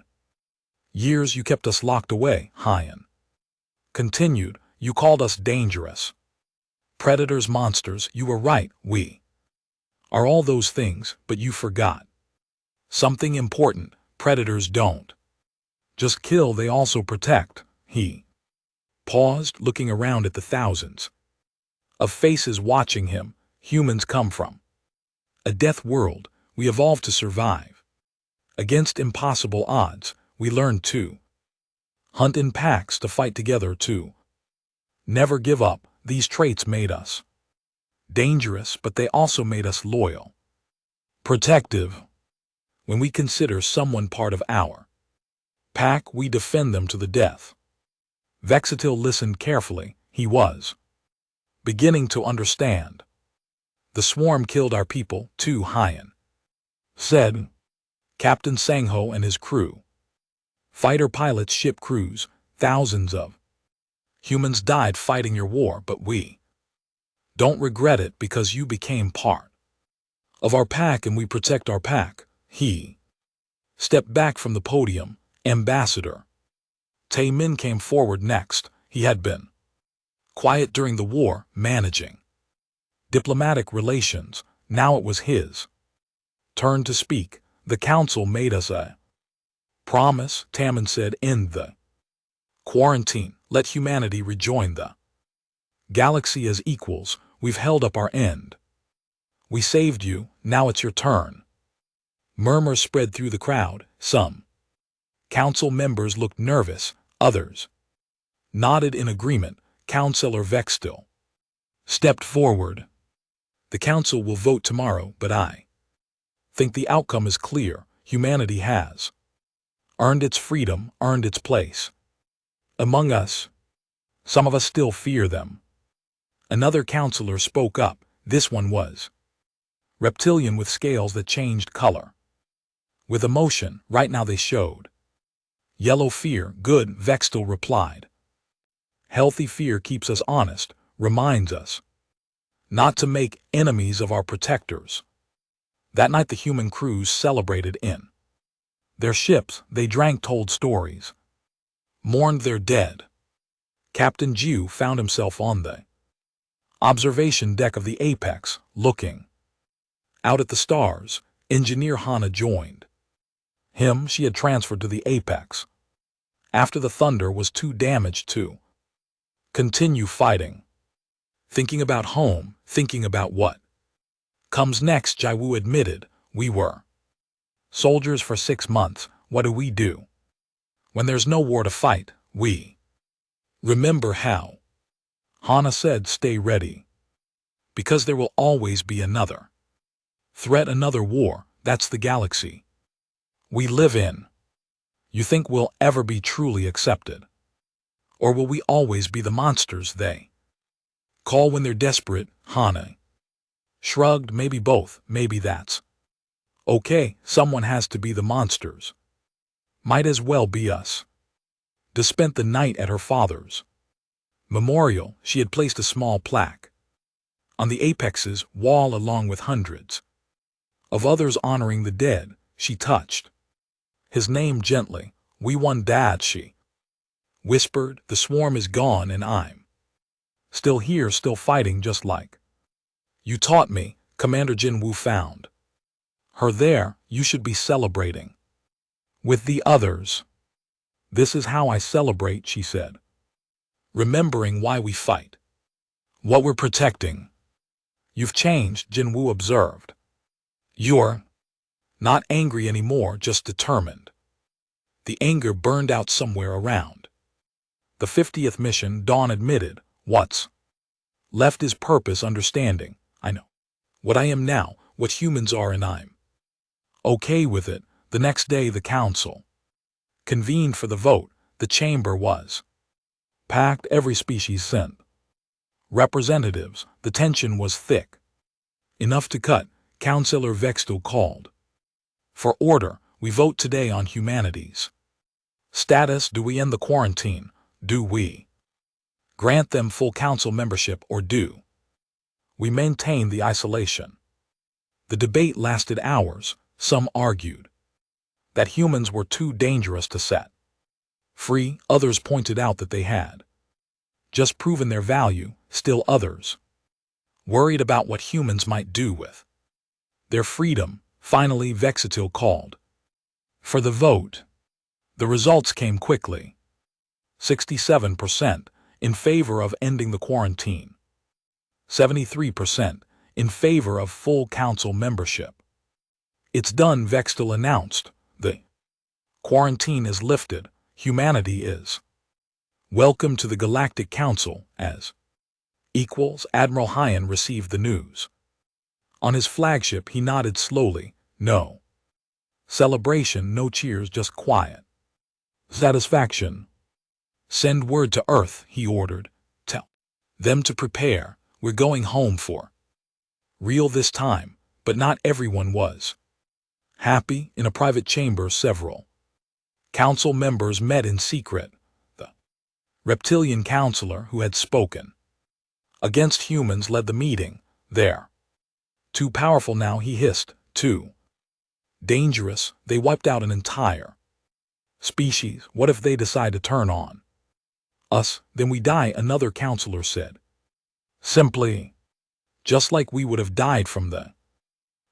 years you kept us locked away, Hyun continued. You called us dangerous predators, monsters. You were right. We are all those things, but you forgot something important. Predators don't just kill, they also protect. He paused, looking around at the thousands of faces watching him. Humans come from a death world. We evolved to survive against impossible odds. We learned to hunt in packs, to fight together, to never give up. These traits made us dangerous, but they also made us loyal, protective. When we consider someone part of our pack, we defend them to the death. Vextel listened carefully. He was beginning to understand. The swarm killed our people, too, Hyun said. Captain Sangho and his crew, fighter pilots, ship crews, thousands of humans died fighting your war, but we don't regret it because you became part of our pack and we protect our pack. He stepped back from the podium. Ambassador Tae Min came forward next. He had been quiet during the war, managing diplomatic relations. Now it was his turn to speak. The council made us a promise, Taemin said. End the quarantine. Let humanity rejoin the galaxy as equals. We've held up our end. We saved you. Now it's your turn. Murmurs spread through the crowd. Some council members looked nervous. Others nodded in agreement. Counselor Vextel stepped forward. The council will vote tomorrow, but I think the outcome is clear. Humanity has earned its freedom, earned its place among us. Some of us still fear them. Another counselor spoke up. This one was reptilian with scales that changed color with emotion. Right now they showed yellow fear. Good, Vextel replied. Healthy fear keeps us honest, reminds us not to make enemies of our protectors. That night the human crews celebrated in their ships. They drank, told stories, mourned their dead. Captain Ju found himself on the observation deck of the Apex, looking out at the stars. Engineer Hana joined him. She had transferred to the Apex after the Thunder was too damaged to continue fighting. Thinking about home, thinking about what comes next, Jaiwoo admitted. We were soldiers for 6 months. What do we do when there's no war to fight? We remember how. Hana said, stay ready, because there will always be another threat, another war. That's the galaxy we live in. You think we'll ever be truly accepted? Or will we always be the monsters they call when they're desperate? Hana shrugged. Maybe both. Maybe that's okay. Someone has to be the monsters. Might as well be us. De spent the night at her father's memorial, she had placed a small plaque on the apex's wall along with hundreds of others honoring the dead. She touched his name gently. "We won, Dad," she whispered. "The swarm is gone and I'm still here, still fighting just like you taught me." Commander Jinwoo found her there. "You should be celebrating with the others." "This is how I celebrate," she said. "Remembering why we fight, what we're protecting." "You've changed," Jinwoo observed. "You're not angry anymore, just determined." The anger burned out somewhere around the 50th mission, Dawn admitted. "What's left is purpose, understanding. I know what I am now, what humans are, and I'm okay with it." The next day the council convened for the vote. The chamber was packed, every species sent representatives. The tension was thick enough to cut. Councillor Vextel called for order. "We vote today on humanity's status. Do we end the quarantine? Do we grant them full council membership, or do we maintain the isolation?" The debate lasted hours. Some argued that humans were too dangerous to set free. Others pointed out that they had just proven their value. Still others worried about what humans might do with their freedom. Finally, Vexatil called for the vote. The results came quickly. 67% in favor of ending the quarantine. 73% in favor of full council membership. "It's done," Vextel announced. "The quarantine is lifted. Humanity is welcome to the Galactic Council as equals." Admiral Hyan received the news on his flagship. He nodded slowly. No celebration, no cheers, just quiet satisfaction. "Send word to Earth," he ordered. "Tell them to prepare. We're going home for real this time." But not everyone was happy. In a private chamber, several council members met in secret. The reptilian counselor who had spoken against humans led the meeting. "They're too powerful now," he hissed. "Too dangerous. They wiped out an entire species. What if they decide to turn on us? Then we die," another counselor said. "Simply just like we would have died from the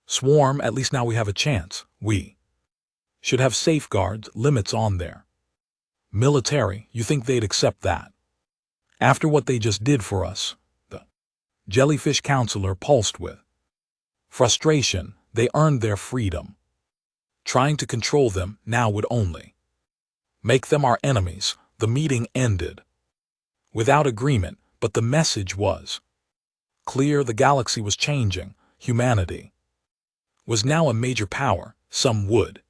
swarm. At least now we have a chance. We should have safeguards, limits on their military." "You think they'd accept that after what they just did for us?" The jellyfish counselor pulsed with frustration. They earned their freedom. Trying to control them now would only make them our enemies. The meeting ended without agreement, but the message was clear. The galaxy was changing. Humanity was now a major power. Some would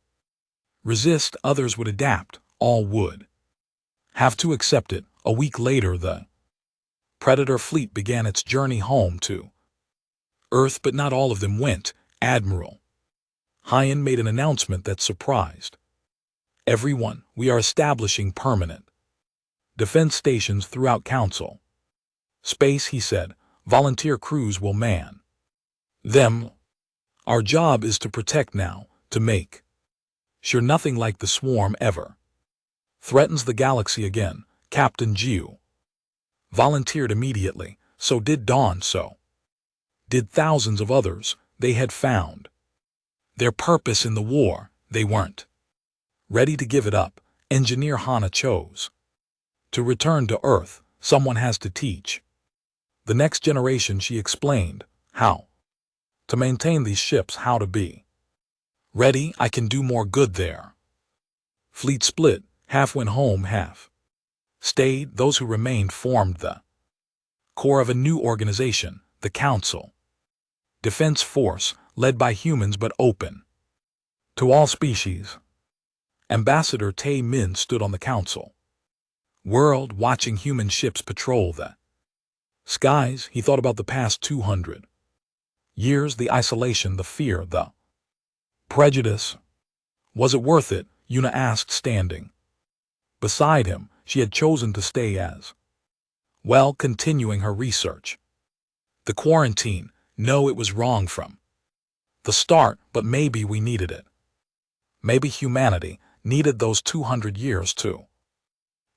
resist, others would adapt, all would have to accept it. A week later, the Predator fleet began its journey home to Earth, but not all of them went. Admiral Hyan made an announcement that surprised everyone. "We are establishing permanent defense stations throughout Council space," he said. "Volunteer crews will man them. Our job is to protect now, to make sure nothing like the swarm ever threatens the galaxy again." Captain Jiu volunteered immediately. So did Dawn. So did thousands of others. They had found their purpose in the war. They weren't ready to give it up. Engineer Hana chose to return to Earth. "Someone has to teach the next generation," she explained, "how to maintain these ships, how to be ready. I can do more good there." Fleet split. Half went home, half stayed. Those who remained formed the core of a new organization, the Council Defense Force, led by humans but open to all species. Ambassador Tae Min stood on the council world, watching human ships patrol the skies. He thought about the past 200 years, the isolation, the fear, the prejudice. Was it worth it? Yuna asked, standing beside him. She had chosen to stay as Well, continuing her research. The quarantine, no, it was wrong from the start, but maybe we needed it. Maybe humanity needed those 200 years to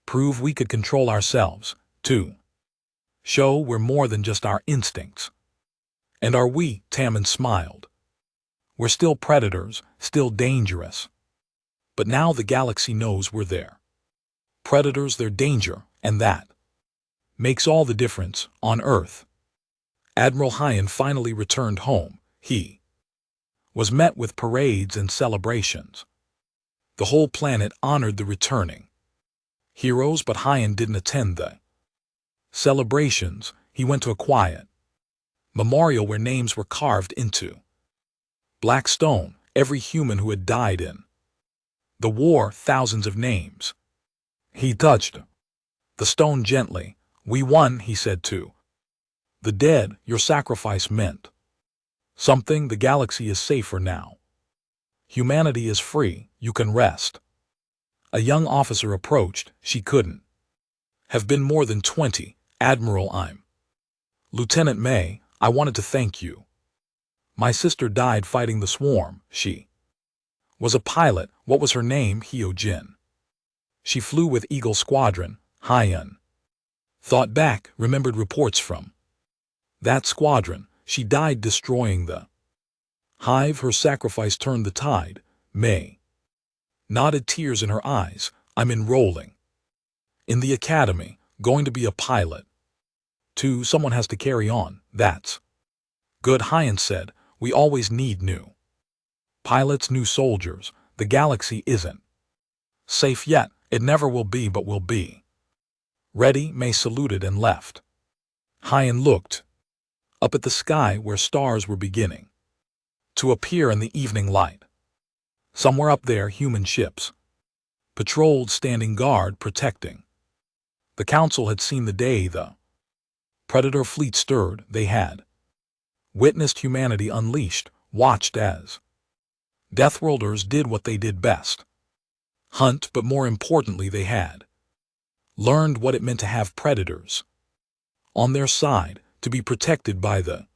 prove we could control ourselves, to show we're more than just our instincts. And are we? Tammin smiled. We're still predators, still dangerous. But now the galaxy knows we're there. Predators, their danger, and that makes all the difference on Earth. Admiral Hyan finally returned home. He was met with parades and celebrations. The whole planet honored the returning heroes, but Hyan didn't attend the celebrations. He went to a quiet memorial where names were carved into black stone, every human who had died in the war, thousands of names. He touched the stone gently. We won, he said to the dead. Your sacrifice meant something. The galaxy is safer now. Humanity is free. You can rest. A young officer approached. She couldn't have been more than 20. Admiral, I'm Lieutenant May. I wanted to thank you. My sister died fighting the swarm. She was a pilot. What was her name? Hyo Jin. She flew with Eagle Squadron. Hyan thought back, remembered reports from that squadron. She died destroying the hive. Her sacrifice turned the tide. May nodded, tears in her eyes. I'm enrolling in the academy, going to be a pilot. Too, someone has to carry on. That's good, Hyan said. We always need new pilots, new soldiers. The galaxy isn't safe yet. It never will be, but will be ready. May saluted and left. Hyan looked up at the sky where stars were beginning to appear in the evening light. Somewhere up there, human ships patrolled, standing guard, protecting. The council had seen the day the predator fleet stirred. They had witnessed humanity unleashed, watched as Deathworlders did what they did best. Hunt, but more importantly, they had learned what it meant to have predators on their side, to be protected by the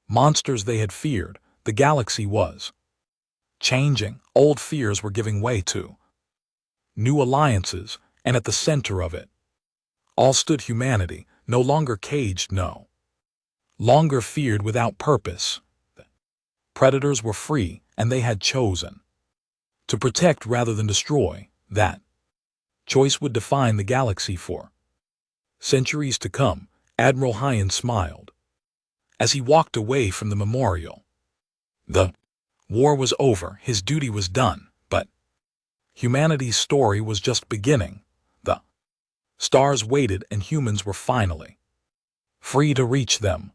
monsters they had feared. The galaxy was changing. Old fears were giving way to new alliances, and at the center of it all stood humanity, no longer caged, no longer feared without purpose. The predators were free, and they had chosen to protect rather than destroy. That choice would define the galaxy for centuries to come. Admiral Hyan smiled as he walked away from the memorial. The war was over, his duty was done, but humanity's story was just beginning. The stars waited, and humans were finally free to reach them.